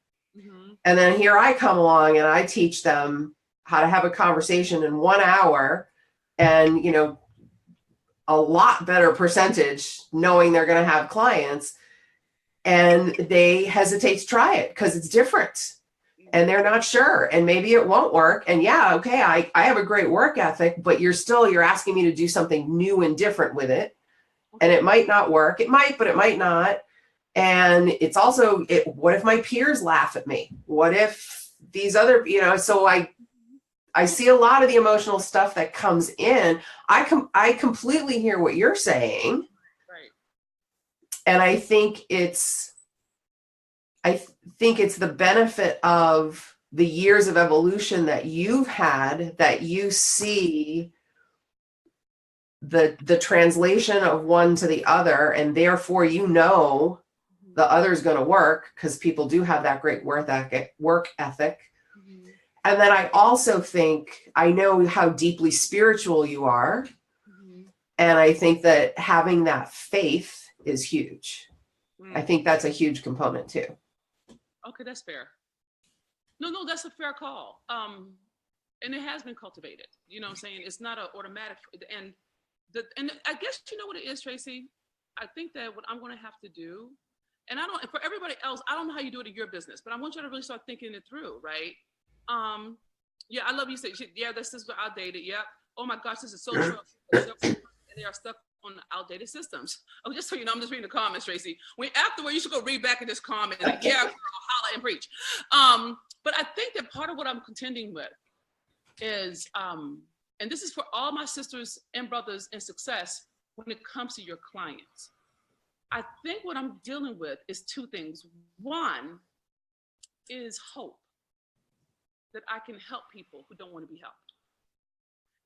And then here I come along and I teach them how to have a conversation in 1 hour and, a lot better percentage knowing they're going to have clients, and they hesitate to try it because it's different and they're not sure and maybe it won't work. And yeah, okay, I have a great work ethic, but you're asking me to do something new and different with it. And it might not work. It might, but it might not. And it's also, what if my peers laugh at me? What if these other, so I see a lot of the emotional stuff that comes in. I completely hear what you're saying. Right. And I think it's the benefit of the years of evolution that you've had, that you see the translation of one to the other, and therefore the other is going to work because people do have that great work ethic. And then I also think I know how deeply spiritual you are. And I think that having that faith is huge. I think that's a huge component too. Okay, that's fair. No, that's a fair call. And it has been cultivated. You know what I'm saying? It's not an automatic. And I guess you know what it is, Tracy? I think that what I'm going to have to do, and for everybody else, I don't know how you do it in your business, but I want you to really start thinking it through, right? Yeah, I love you say, yeah, this is outdated. Yeah. Oh my gosh, this is so true. And they are stuck on outdated systems. Oh, just so you know, I'm just reading the comments, Tracy. Afterward, you should go read back in this comment. Like, yeah, girl, holla and preach. But I think that part of what I'm contending with is, and this is for all my sisters and brothers in success when it comes to your clients. I think what I'm dealing with is two things. One is hope that I can help people who don't want to be helped.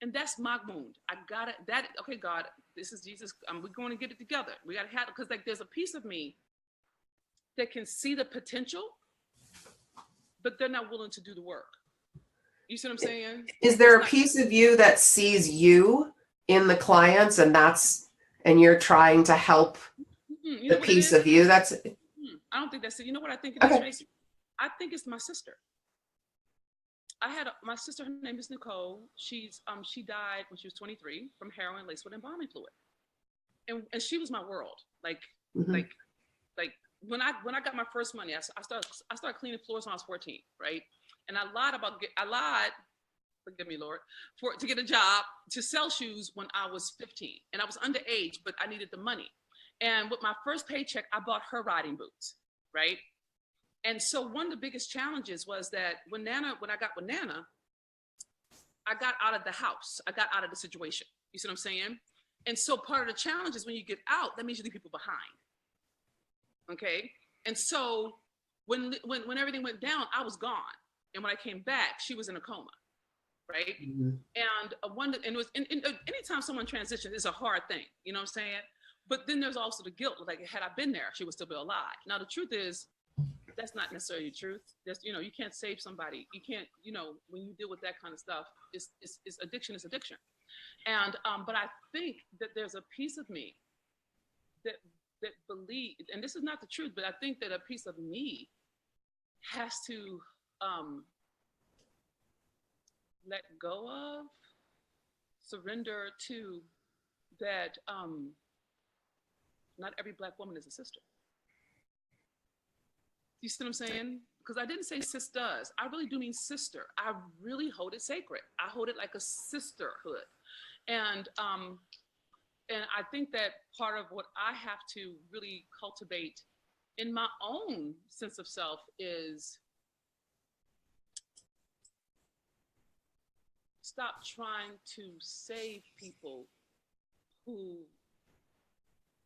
And that's my wound. I got it. Okay, God, this is Jesus. We're going to get it together. We got to have it because there's a piece of me that can see the potential, but they're not willing to do the work. You see what I'm saying? Is there a piece of you that sees you in the clients and you're trying to help the piece of you? I don't think that's it. You know what I think it is, Tracy? I think it's my sister. I had my sister, her name is Nicole. She died when she was 23 from heroin laced with embalming fluid. And she was my world. Like when I got my first money, I started cleaning floors when I was 14, right? And I lied, forgive me, Lord, to get a job to sell shoes when I was 15. And I was underage, but I needed the money. And with my first paycheck, I bought her riding boots, right? And so one of the biggest challenges was that when I got with Nana, I got out of the house. I got out of the situation. You see what I'm saying? And so part of the challenge is when you get out, that means you leave people behind. Okay? And so when everything went down, I was gone. And when I came back, she was in a coma, right? And anytime someone transitions, it's a hard thing. You know what I'm saying? But then there's also the guilt. Like, had I been there, she would still be alive. Now, the truth is, that's not necessarily the truth. You can't save somebody. You can't, when you deal with that kind of stuff, it's addiction is addiction. And, but I think that there's a piece of me that believe, and this is not the truth, but I think that a piece of me has to let go of, surrender to that not every Black woman is a sister. You see what I'm saying? Because I didn't say sisters. I really do mean sister. I really hold it sacred. I hold it like a sisterhood. And I think that part of what I have to really cultivate in my own sense of self is stop trying to save people who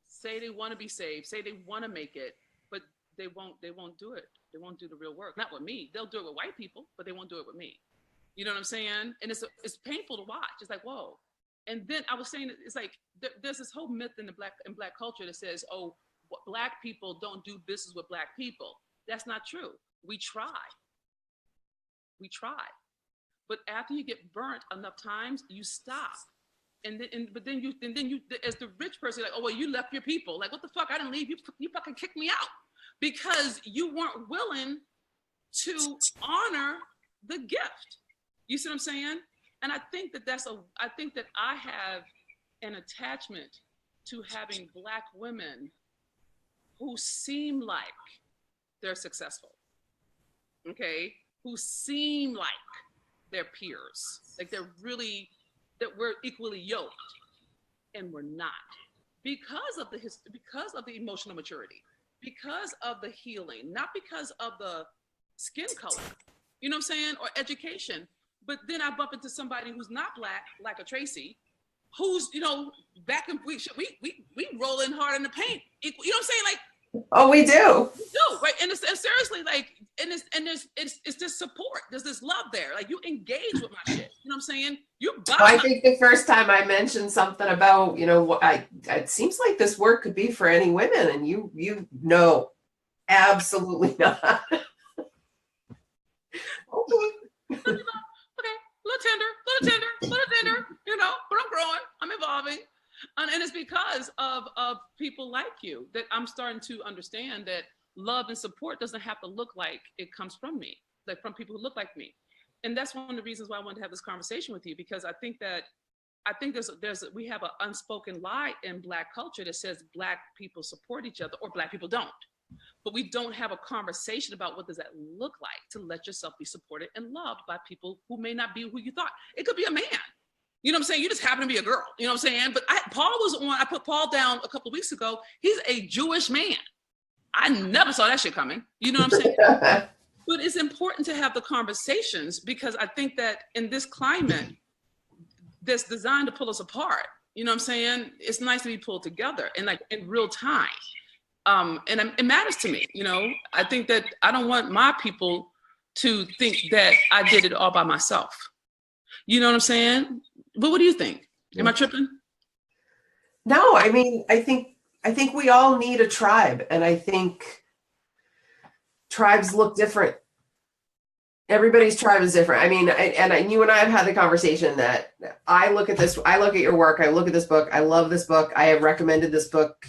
say they want to be saved, say they want to make it, but they won't do it. They won't do the real work. Not with me. They'll do it with white people, but they won't do it with me. You know what I'm saying? And it's painful to watch. It's like, whoa, And then I was saying, it's like there's this whole myth in black culture that says, oh, black people don't do business with black people. That's not true. We try. But after you get burnt enough times, you stop. But then you as the rich person, like, oh well, you left your people. Like, what the fuck? I didn't leave. You fucking kicked me out because you weren't willing to honor the gift. You see what I'm saying? And I think that I have an attachment to having Black women who seem like they're successful, okay? Who seem like their peers, like that we're equally yoked, and we're not, because of the emotional maturity, because of the healing, not because of the skin color, you know what I'm saying, or education. But then I bump into somebody who's not Black, like a Tracy, who's, back in we rolling hard in the paint. You know what I'm saying? Like, oh, we do. Right? And seriously, like, it's this support. There's this love there. Like, you engage with my shit. You know what I'm saying? I think the first time I mentioned something about, it seems like this work could be for any women, and you know, absolutely not. Okay, little tender, but I'm growing, I'm evolving. And it's because of people like you that I'm starting to understand that love and support doesn't have to look like it comes from me, like from people who look like me. And that's one of the reasons why I wanted to have this conversation with you, because I think we have an unspoken lie in Black culture that says Black people support each other or Black people don't. But we don't have a conversation about what does that look like to let yourself be supported and loved by people who may not be who you thought. It could be a man. You know what I'm saying? You just happen to be a girl. You know what I'm saying? But I put Paul down a couple of weeks ago. He's a Jewish man. I never saw that shit coming. You know what I'm saying? But it's important to have the conversations, because I think that in this climate that's designed to pull us apart, you know what I'm saying? It's nice to be pulled together and like in real time. And it matters to me, I think that I don't want my people to think that I did it all by myself. You know what I'm saying? But what do you think? Am I tripping? No, I mean, I think we all need a tribe, and I think tribes look different. Everybody's tribe is different. I mean, you and I have had the conversation that I look at your work, I look at this book, I love this book, I have recommended this book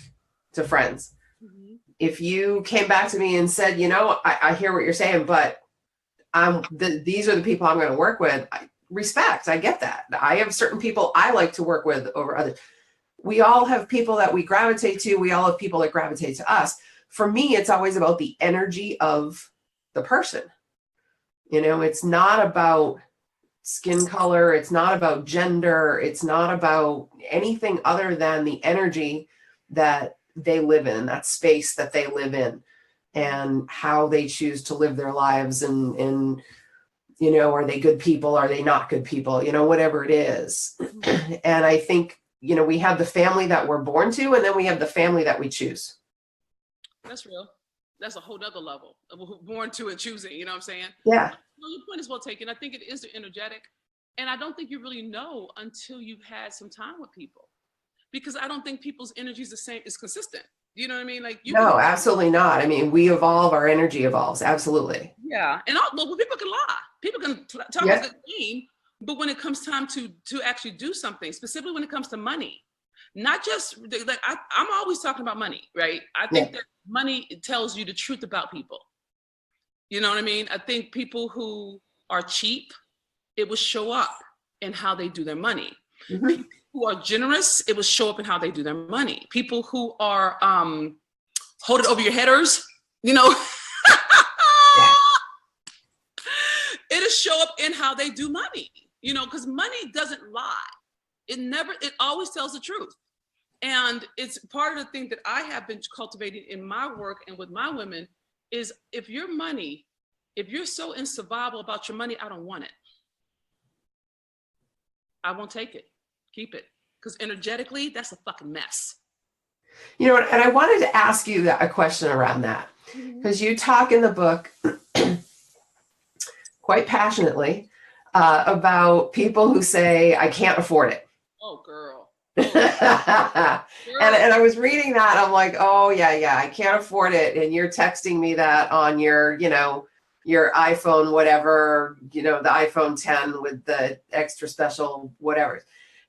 to friends. If you came back to me and said, I hear what you're saying, but these are the people I'm going to work with, respect. I get that. I have certain people I like to work with over others. We all have people that we gravitate to. We all have people that gravitate to us. For me, it's always about the energy of the person. It's not about skin color. It's not about gender. It's not about anything other than the energy that they live in, that space that they live in, and how they choose to live their lives, and are they good people? Are they not good people? Whatever it is. And I think, we have the family that we're born to, and then we have the family that we choose. That's real. That's a whole nother level of born to and choosing, you know what I'm saying? Yeah. Your point is well taken. I think it is energetic. And I don't think you really know until you've had some time with people, because I don't think people's energy is consistent. You know what I mean? Like no, absolutely not. I mean, we evolve, our energy evolves. Absolutely. Yeah. And people can lie. People can talk a good game, but when it comes time to actually do something, specifically when it comes to money, not just like I'm always talking about money, right? I think that money tells you the truth about people. You know what I mean? I think people who are cheap, it will show up in how they do their money. Mm-hmm. People who are generous, it will show up in how they do their money. People who are hold it over your headers, it'll show up in how they do money, because money doesn't lie. It always tells the truth. And it's part of the thing that I have been cultivating in my work and with my women is if you're so in survival about your money, I don't want it. I won't take it. Keep it. Because energetically, that's a fucking mess. And I wanted to ask you a question around that, because you talk in the book quite passionately about people who say, I can't afford it. Oh, girl. and I was reading that. I'm like, oh yeah, I can't afford it. And you're texting me that on your, your iPhone, whatever, the iPhone 10 with the extra special whatever.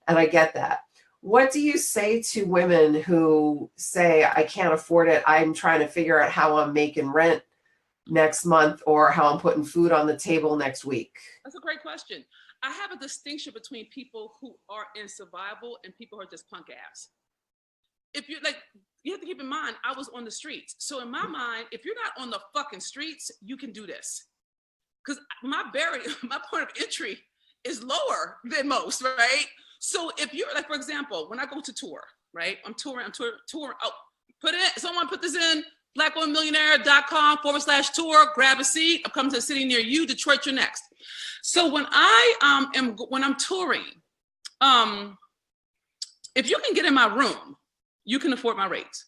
And I get that. What do you say to women who say, I can't afford it? I'm trying to figure out how I'm making rent next month or how I'm putting food on the table next week. That's a great question. I have a distinction between people who are in survival and people who are just punk ass. If you're like, you have to keep in mind, I was on the streets. So in my mind, if you're not on the fucking streets, you can do this. Because my point of entry is lower than most, right? So if you're like, for example, when I go to tour, right? I'm touring. Oh, someone put this in blackwomenmillionaire.com/tour, grab a seat. I'm coming to a city near you, Detroit, you're next. So when when I'm touring, if you can get in my room, you can afford my rates.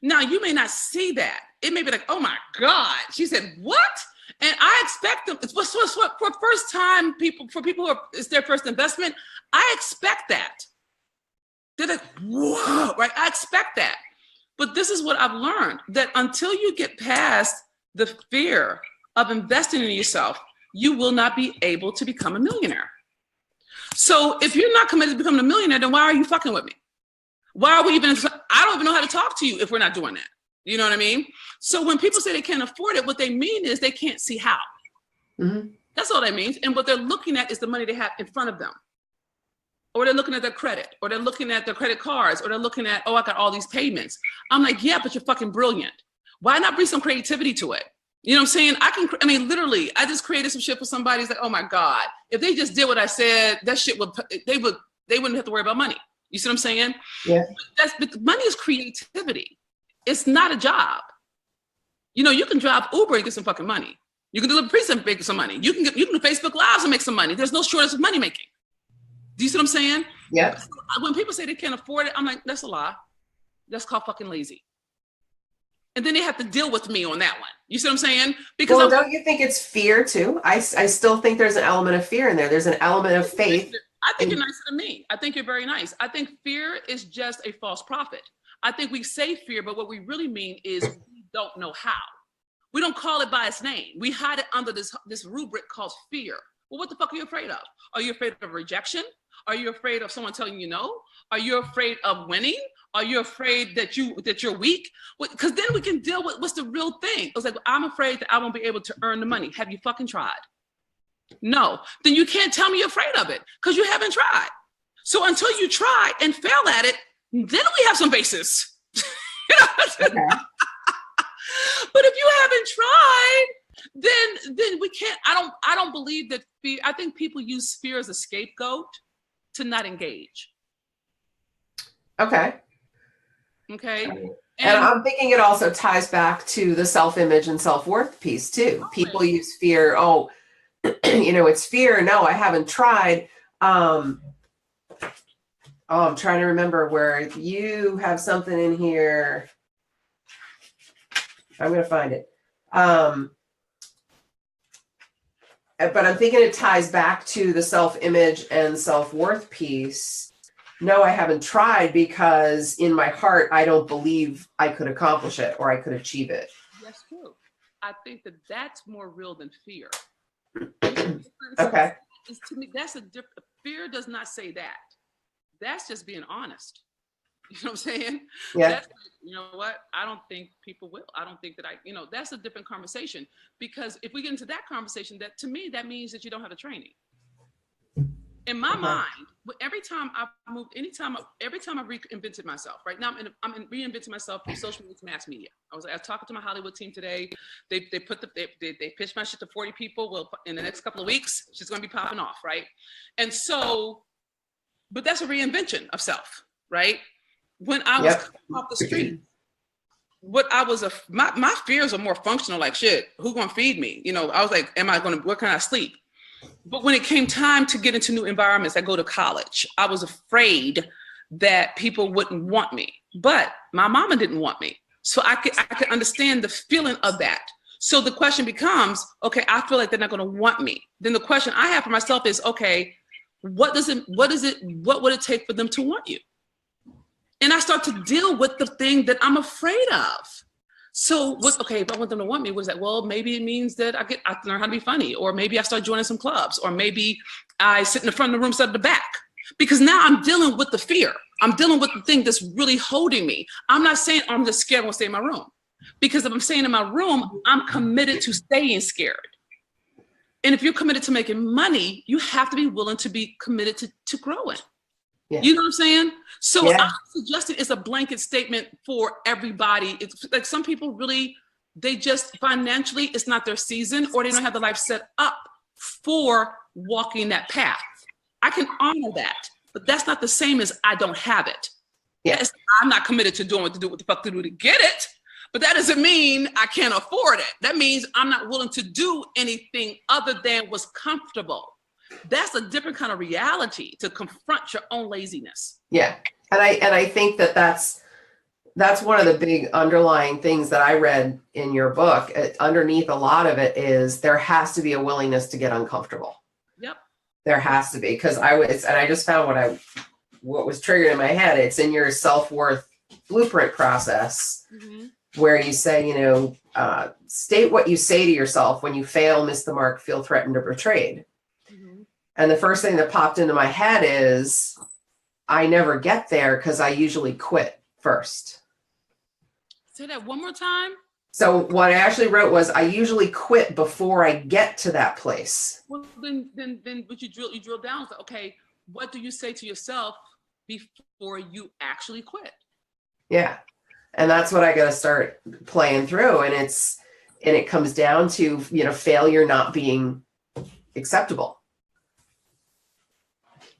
Now you may not see that. It may be like, oh my God. She said, what? And I expect them, for first time people, for people who it's their first investment, I expect that. They're like, whoa, right? I expect that. But this is what I've learned, that until you get past the fear of investing in yourself, you will not be able to become a millionaire. So if you're not committed to becoming a millionaire, then why are you fucking with me? Why are we even, I don't even know how to talk to you if we're not doing that. You know what I mean? So when people say they can't afford it, what they mean is they can't see how. Mm-hmm. That's all that means. And what they're looking at is the money they have in front of them. Or they're looking at their credit, or they're looking at their credit cards, or they're looking at, oh, I got all these payments. I'm like, yeah, but you're fucking brilliant. Why not bring some creativity to it? You know what I'm saying? Literally, I just created some shit for somebody. It's like, oh my God, if they just did what I said, that shit they wouldn't have to worry about money. You see what I'm saying? Yeah. But money is creativity. It's not a job. You can drive Uber and get some fucking money. You can deliver pizza and make some money. You can do Facebook Lives and make some money. There's no shortage of money making. Do you see what I'm saying? Yeah. So when people say they can't afford it, I'm like, that's a lie. That's called fucking lazy. And then they have to deal with me on that one. You see what I'm saying? Because don't you think it's fear too? I still think there's an element of fear in there. There's an element of faith. I think you're nicer than me. I think you're very nice. I think fear is just a false prophet. I think we say fear, but what we really mean is we don't know how. We don't call it by its name. We hide it under this rubric called fear. Well, what the fuck are you afraid of? Are you afraid of rejection? Are you afraid of someone telling you no? Are you afraid of winning? Are you afraid that you're weak? Because then we can deal with what's the real thing. It's like, I'm afraid that I won't be able to earn the money. Have you fucking tried? No. Then you can't tell me you're afraid of it because you haven't tried. So until you try and fail at it, then we have some basis. Okay. But if you haven't tried, then we can't. I don't believe that fear. I think people use fear as a scapegoat to not engage. Okay. And I'm thinking it also ties back to the self-image and self-worth piece too. Oh, people use fear. Oh, it's fear. No, I haven't tried. I'm trying to remember where you have something in here. I'm going to find it. But I'm thinking it ties back to the self-image and self-worth piece. No, I haven't tried because in my heart, I don't believe I could accomplish it or I could achieve it. That's true. I think that that's more real than fear. Okay. To me, that's a different. Fear does not say that. That's just being honest. You know what I'm saying? Yeah. That's, you know what? I don't think people will. I don't think that that's a different conversation. Because if we get into that conversation, that to me, that means that you don't have the training. In my mind, every time I've moved, every time I've reinvented myself, right now I'm reinventing myself from social media to mass media. I was talking to my Hollywood team today. They pitched my shit to 40 people. Well, in the next couple of weeks, she's going to be popping off, right? And so, but that's a reinvention of self, right? When I was coming off the street, my fears are more functional, like shit, who gonna feed me? I was like, where can I sleep? But when it came time to get into new environments, I go to college. I was afraid that people wouldn't want me, but my mama didn't want me. So I could understand the feeling of that. So the question becomes, okay, I feel like they're not going to want me. Then the question I have for myself is, okay, what would it take for them to want you? And I start to deal with the thing that I'm afraid of. So if I want them to want me, what is that? Well, maybe it means that I learn how to be funny, or maybe I start joining some clubs, or maybe I sit in the front of the room instead of the back. Because now I'm dealing with the fear. I'm dealing with the thing that's really holding me. I'm not saying I'm just scared, I'm gonna stay in my room. Because if I'm staying in my room, I'm committed to staying scared. And if you're committed to making money, you have to be willing to be committed to growing. Yeah. You know what I'm saying? So yeah. I'm suggesting it's a blanket statement for everybody. It's like some people really, they just financially, it's not their season, or they don't have the life set up for walking that path. I can honor that, but that's not the same as I don't have it. Yes, I'm not committed to doing what the fuck to do to get it, but that doesn't mean I can't afford it. That means I'm not willing to do anything other than what's comfortable. That's a different kind of reality, to confront your own laziness. Yeah, and I think that's one of the big underlying things that I read in your book. Underneath a lot of it is there has to be a willingness to get uncomfortable. Yep. There has to be, because I just found what was triggered in my head. It's in your self-worth blueprint process, where you say, state what you say to yourself when you fail, miss the mark, feel threatened or betrayed. And the first thing that popped into my head is, I never get there because I usually quit first. Say that one more time. So what I actually wrote was, I usually quit before I get to that place. Well, then what you drill down. So, okay, what do you say to yourself before you actually quit? Yeah, and that's what I got to start playing through, and it comes down to failure not being acceptable.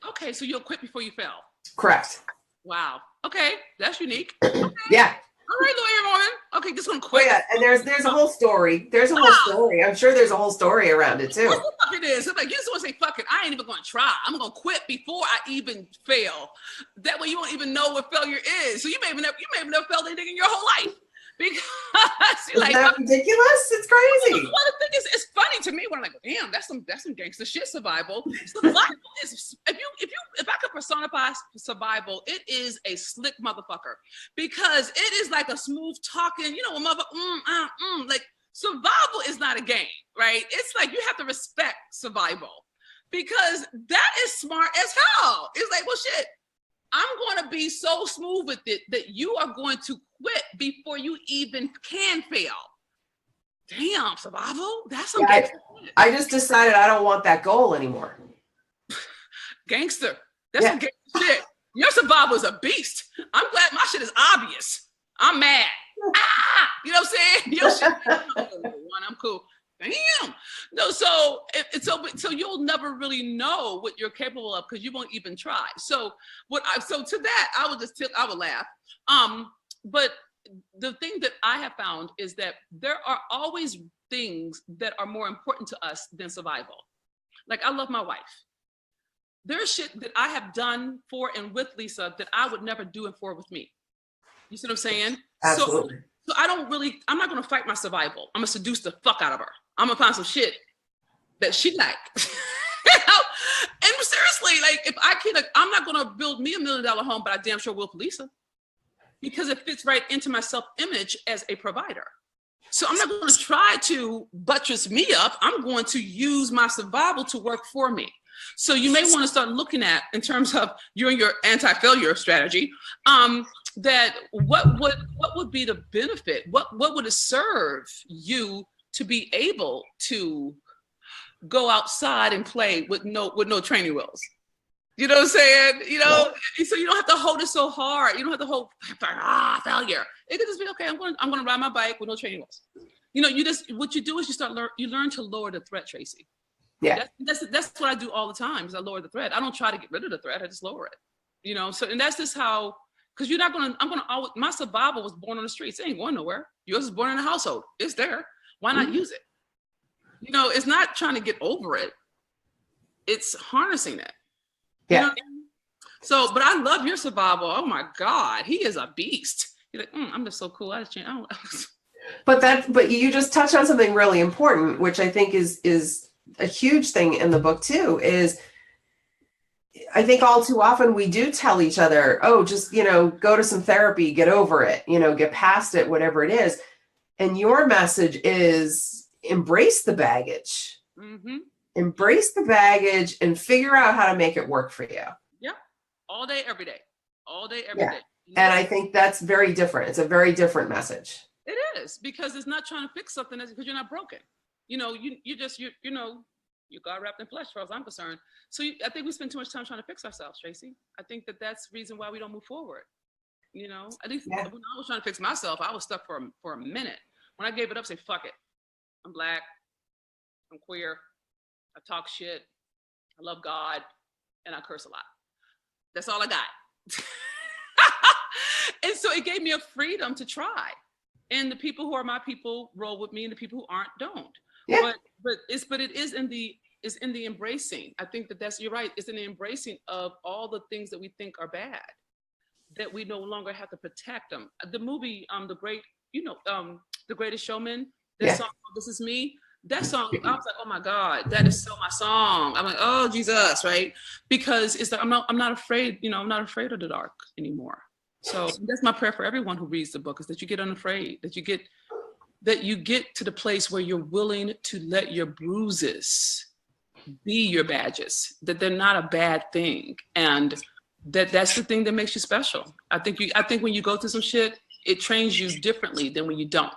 Okay, so you'll quit before you fail. Correct. Wow. Okay, that's unique. Okay. Yeah. All right, lawyer woman. Okay, just gonna quit. Oh, yeah, and there's a whole story. There's a whole story. I'm sure there's a whole story around it too. What the fuck it is? It's like, you just want to say, fuck it, I ain't even gonna try. I'm gonna quit before I even fail. That way you won't even know what failure is. So you may have never failed anything in your whole life. Because isn't that ridiculous? It's crazy. Well, the thing is, it's funny to me when I'm like, damn, that's some gangster shit. Survival. Survival is, if I could personify survival, it is a slick motherfucker, because it is like a smooth talking, like survival is not a game, right? It's like you have to respect survival, because that is smart as hell. It's like, well, shit, I'm going to be so smooth with it that you are going to quit before you even can fail. Damn, survival? That's some gangster shit. I just decided I don't want that goal anymore. Gangster. That's some gangster shit. Your survival is a beast. I'm glad my shit is obvious. I'm mad. You know what I'm saying? Your shit, I'm cool. Damn. No, so you'll never really know what you're capable of, because you won't even try. So to that, I would laugh. But the thing that I have found is that there are always things that are more important to us than survival. Like, I love my wife. There's shit that I have done for and with Lisa that I would never do and for with me. You see what I'm saying? Absolutely. So I'm not going to fight my survival. I'm going to seduce the fuck out of her. I'm going to find some shit that she like. And seriously, like, if I can, I'm not going to build me $1 million home, but I damn sure will for Lisa, because it fits right into my self-image as a provider. So I'm not going to try to buttress me up. I'm going to use my survival to work for me. So you may want to start looking at, in terms of you and your anti-failure strategy, that what would be the benefit? What would it serve you to be able to go outside and play with no training wheels? You know what I'm saying? So you don't have to hold it so hard. You don't have to hold failure. It could just be, okay, I'm going to ride my bike with no training wheels. What you do is you learn to lower the threat, Tracy. Yeah. That's what I do all the time, is I lower the threat. I don't try to get rid of the threat. I just lower it. So, and that's just how, because my survival was born on the streets. It ain't going nowhere. Yours is born in a household. It's there. Why not use it? It's not trying to get over it. It's harnessing it. Yeah. So, but I love your survival. Oh my God, he is a beast. You're like, I'm just so cool. But you just touched on something really important, which I think is a huge thing in the book too, is I think all too often we do tell each other, oh, just, go to some therapy, get over it, get past it, whatever it is. And your message is embrace the baggage. Mm-hmm. Embrace the baggage and figure out how to make it work for you. Yeah. All day, every day. All day, every day. And I think that's very different. It's a very different message. It is, because it's not trying to fix something because you're not broken. You're God wrapped in flesh, as far as I'm concerned. So I think we spend too much time trying to fix ourselves, Tracy. I think that's the reason why we don't move forward. At least when I was trying to fix myself, I was stuck for a minute. When I gave it up, say, fuck it. I'm Black. I'm queer. I talk shit. I love God. And I curse a lot. That's all I got. And so it gave me a freedom to try. And the people who are my people roll with me, and the people who aren't don't. Yeah. But it is in the embracing. I think you're right. It's in the embracing of all the things that we think are bad, that we no longer have to protect them. The movie, The Greatest Showman, that song, This Is Me, that song, I was like, oh my God, that is so my song. I'm like, oh Jesus, right? Because it's like, I'm not afraid, I'm not afraid of the dark anymore. So that's my prayer for everyone who reads the book, is that you get unafraid, that you get to the place where you're willing to let your bruises be your badges, that they're not a bad thing. And that's the thing that makes you special. I think when you go through some shit, it trains you differently than when you don't.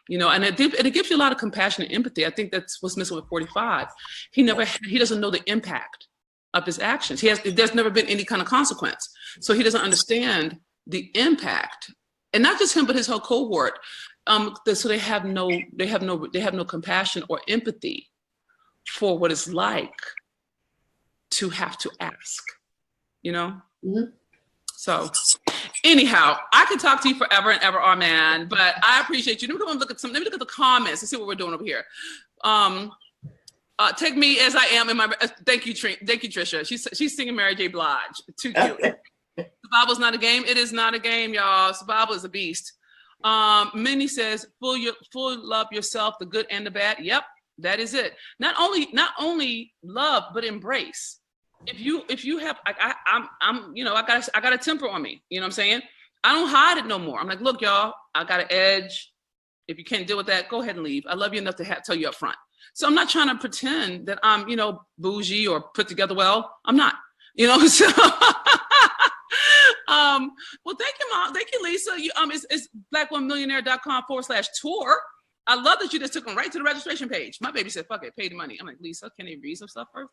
And it gives you a lot of compassion and empathy. I think that's what's missing with 45. He doesn't know the impact of his actions. There's never been any kind of consequence. So he doesn't understand the impact, and not just him, but his whole cohort. So they have no compassion or empathy for what it's like to have to ask, Mm-hmm. So anyhow, I could talk to you forever and ever, man, but I appreciate you. Let me look at the comments and see what we're doing over here. Take me as I am in my, thank you, Trisha. She's singing Mary J. Blige. Too cute. Survival's not a game. It is not a game, y'all. Survival is a beast. Minnie says, full love yourself, the good and the bad. Yep, that is it. Not only love, but embrace. If you have, I got a temper on me. You know what I'm saying? I don't hide it no more. I'm like, look, y'all, I got an edge. If you can't deal with that, go ahead and leave. I love you enough to tell you up front. So I'm not trying to pretend that I'm, bougie or put together well. I'm not, so. Well, thank you, Mom. Thank you, Lisa. It's blackwomenmillionaire.com/tour. I love that you just took them right to the registration page. My baby said, fuck it, pay the money. I'm like, Lisa, can they read some stuff first?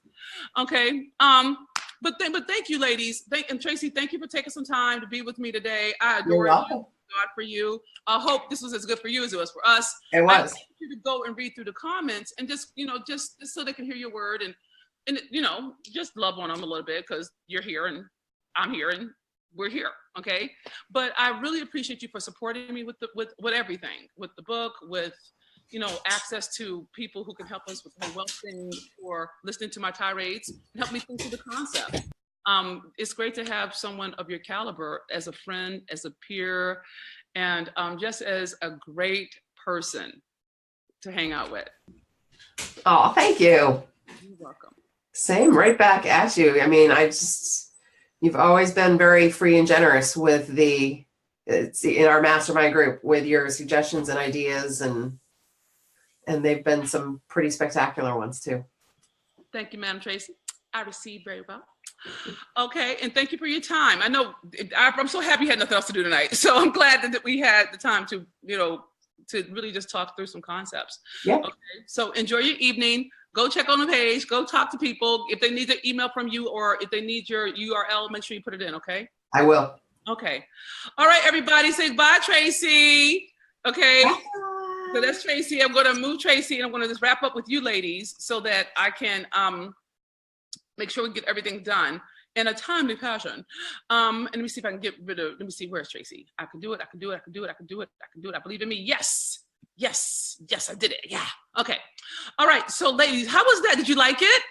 Okay. But thank you, ladies. And Tracy, thank you for taking some time to be with me today. I adore you. God for you. I hope this was as good for you as it was for us. It was. I want you to go and read through the comments and just so they can hear your word and just love on them a little bit, because you're here and I'm here and we're here, okay? But I really appreciate you for supporting me with everything, with the book, with access to people who can help us with the wealth thing, or listening to my tirades and help me think through the concept. It's great to have someone of your caliber as a friend, as a peer, and just as a great person to hang out with. Oh, thank you. You're welcome. Same, right back at you. I mean, you've always been very free and generous with in our mastermind group with your suggestions and ideas, and they've been some pretty spectacular ones too. Thank you, Madam Tracy. I received very well. Okay, and thank you for your time. I know I'm so happy you had nothing else to do tonight, so I'm glad that we had the time to really just talk through some concepts. Yeah. Okay, so enjoy your evening. Go check on the page. Go talk to people. If they need an email from you, or if they need your URL, make sure you put it in, okay? I will. Okay. All right, everybody. Say bye, Tracy. Okay. Bye. So that's Tracy. I'm going to move Tracy, and I'm going to just wrap up with you ladies so that I can make sure we get everything done in a timely fashion. And let me see if I can let me see, where's Tracy? I can do it. I can do it. I can do it. I can do it. I can do it. I believe in me. Yes. Yes. Yes, I did it. Yeah. Okay. All right. So ladies, how was that? Did you like it?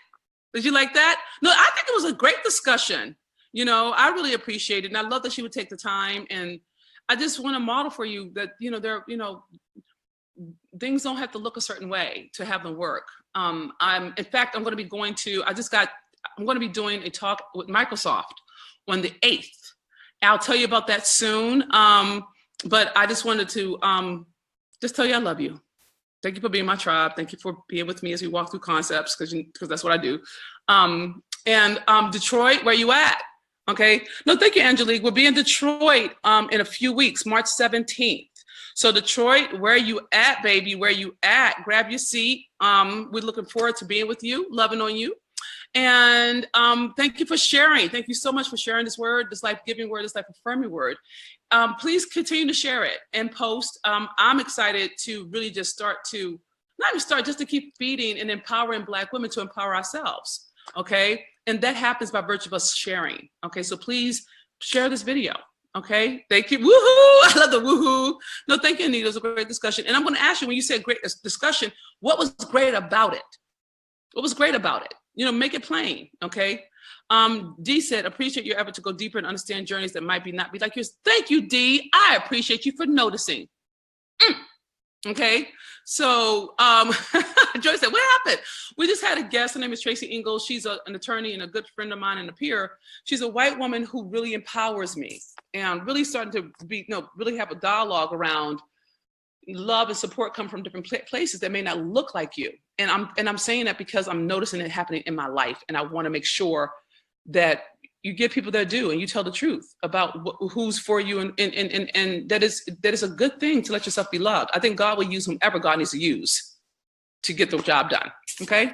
Did you like that? No, I think it was a great discussion. I really appreciate it. And I love that she would take the time. And I just want to model for you that, things don't have to look a certain way to have them work. In fact, I'm going to be I I'm going to be doing a talk with Microsoft on the 8th. I'll tell you about that soon. But I just wanted to just tell you I love you. Thank you for being my tribe. Thank you for being with me as we walk through concepts, because that's what I do. And Detroit, where you at? Okay. No, thank you, Angelique. We'll be in Detroit in a few weeks, March 17th. So Detroit, where you at, baby? Where you at? Grab your seat. We're looking forward to being with you, loving on you. And thank you for sharing. Thank you so much for sharing this word, this life-giving word, this life-affirming word. Please continue to share it and post. I'm excited to really just start to, not even start, just to keep feeding and empowering Black women to empower ourselves, okay? And that happens by virtue of us sharing, okay? So please share this video, okay? Thank you. Woohoo! I love the woohoo. No, thank you, Anita. It was a great discussion. And I'm going to ask you, when you said great discussion, what was great about it? What was great about it? You know, make it plain, okay? D said, appreciate your effort to go deeper and understand journeys that might not be like yours. Thank you, D. I appreciate you for noticing. Okay, so Joy said, what happened? We just had a guest. Her name is Tracy Ingalls. She's an attorney and a good friend of mine and a peer. She's a white woman who really empowers me and really starting to be, really have a dialogue around love and support come from different places that may not look like you. And I'm saying that because I'm noticing it happening in my life. And I want to make sure that you give people their due and you tell the truth about who's for you. And that is a good thing to let yourself be loved. I think God will use whomever God needs to use to get the job done. Okay.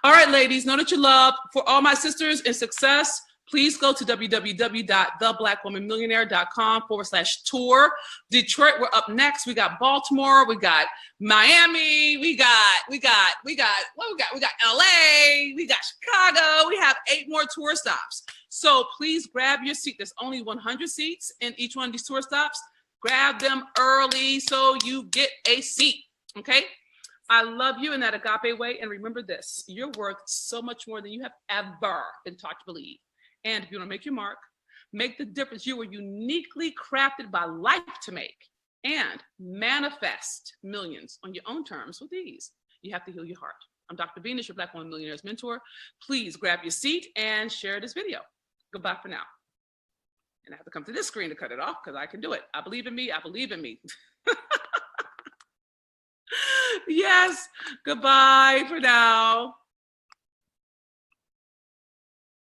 All right, ladies, know that you're loved. For all my sisters in success, please go to www.theblackwomanmillionaire.com/tour. Detroit, we're up next. We got Baltimore, we got Miami, we got LA, we got Chicago. We have 8 more tour stops. So please grab your seat. There's only 100 seats in each one of these tour stops. Grab them early so you get a seat. Okay. I love you in that agape way. And remember this, you're worth so much more than you have ever been taught to believe. And if you want to make your mark, make the difference you were uniquely crafted by life to make, and manifest millions on your own terms with ease, you have to heal your heart. I'm Dr. Venus, your Black Women Millionaires Mentor. Please grab your seat and share this video. Goodbye for now. And I have to come to this screen to cut it off because I can do it. I believe in me. I believe in me. Yes. Goodbye for now.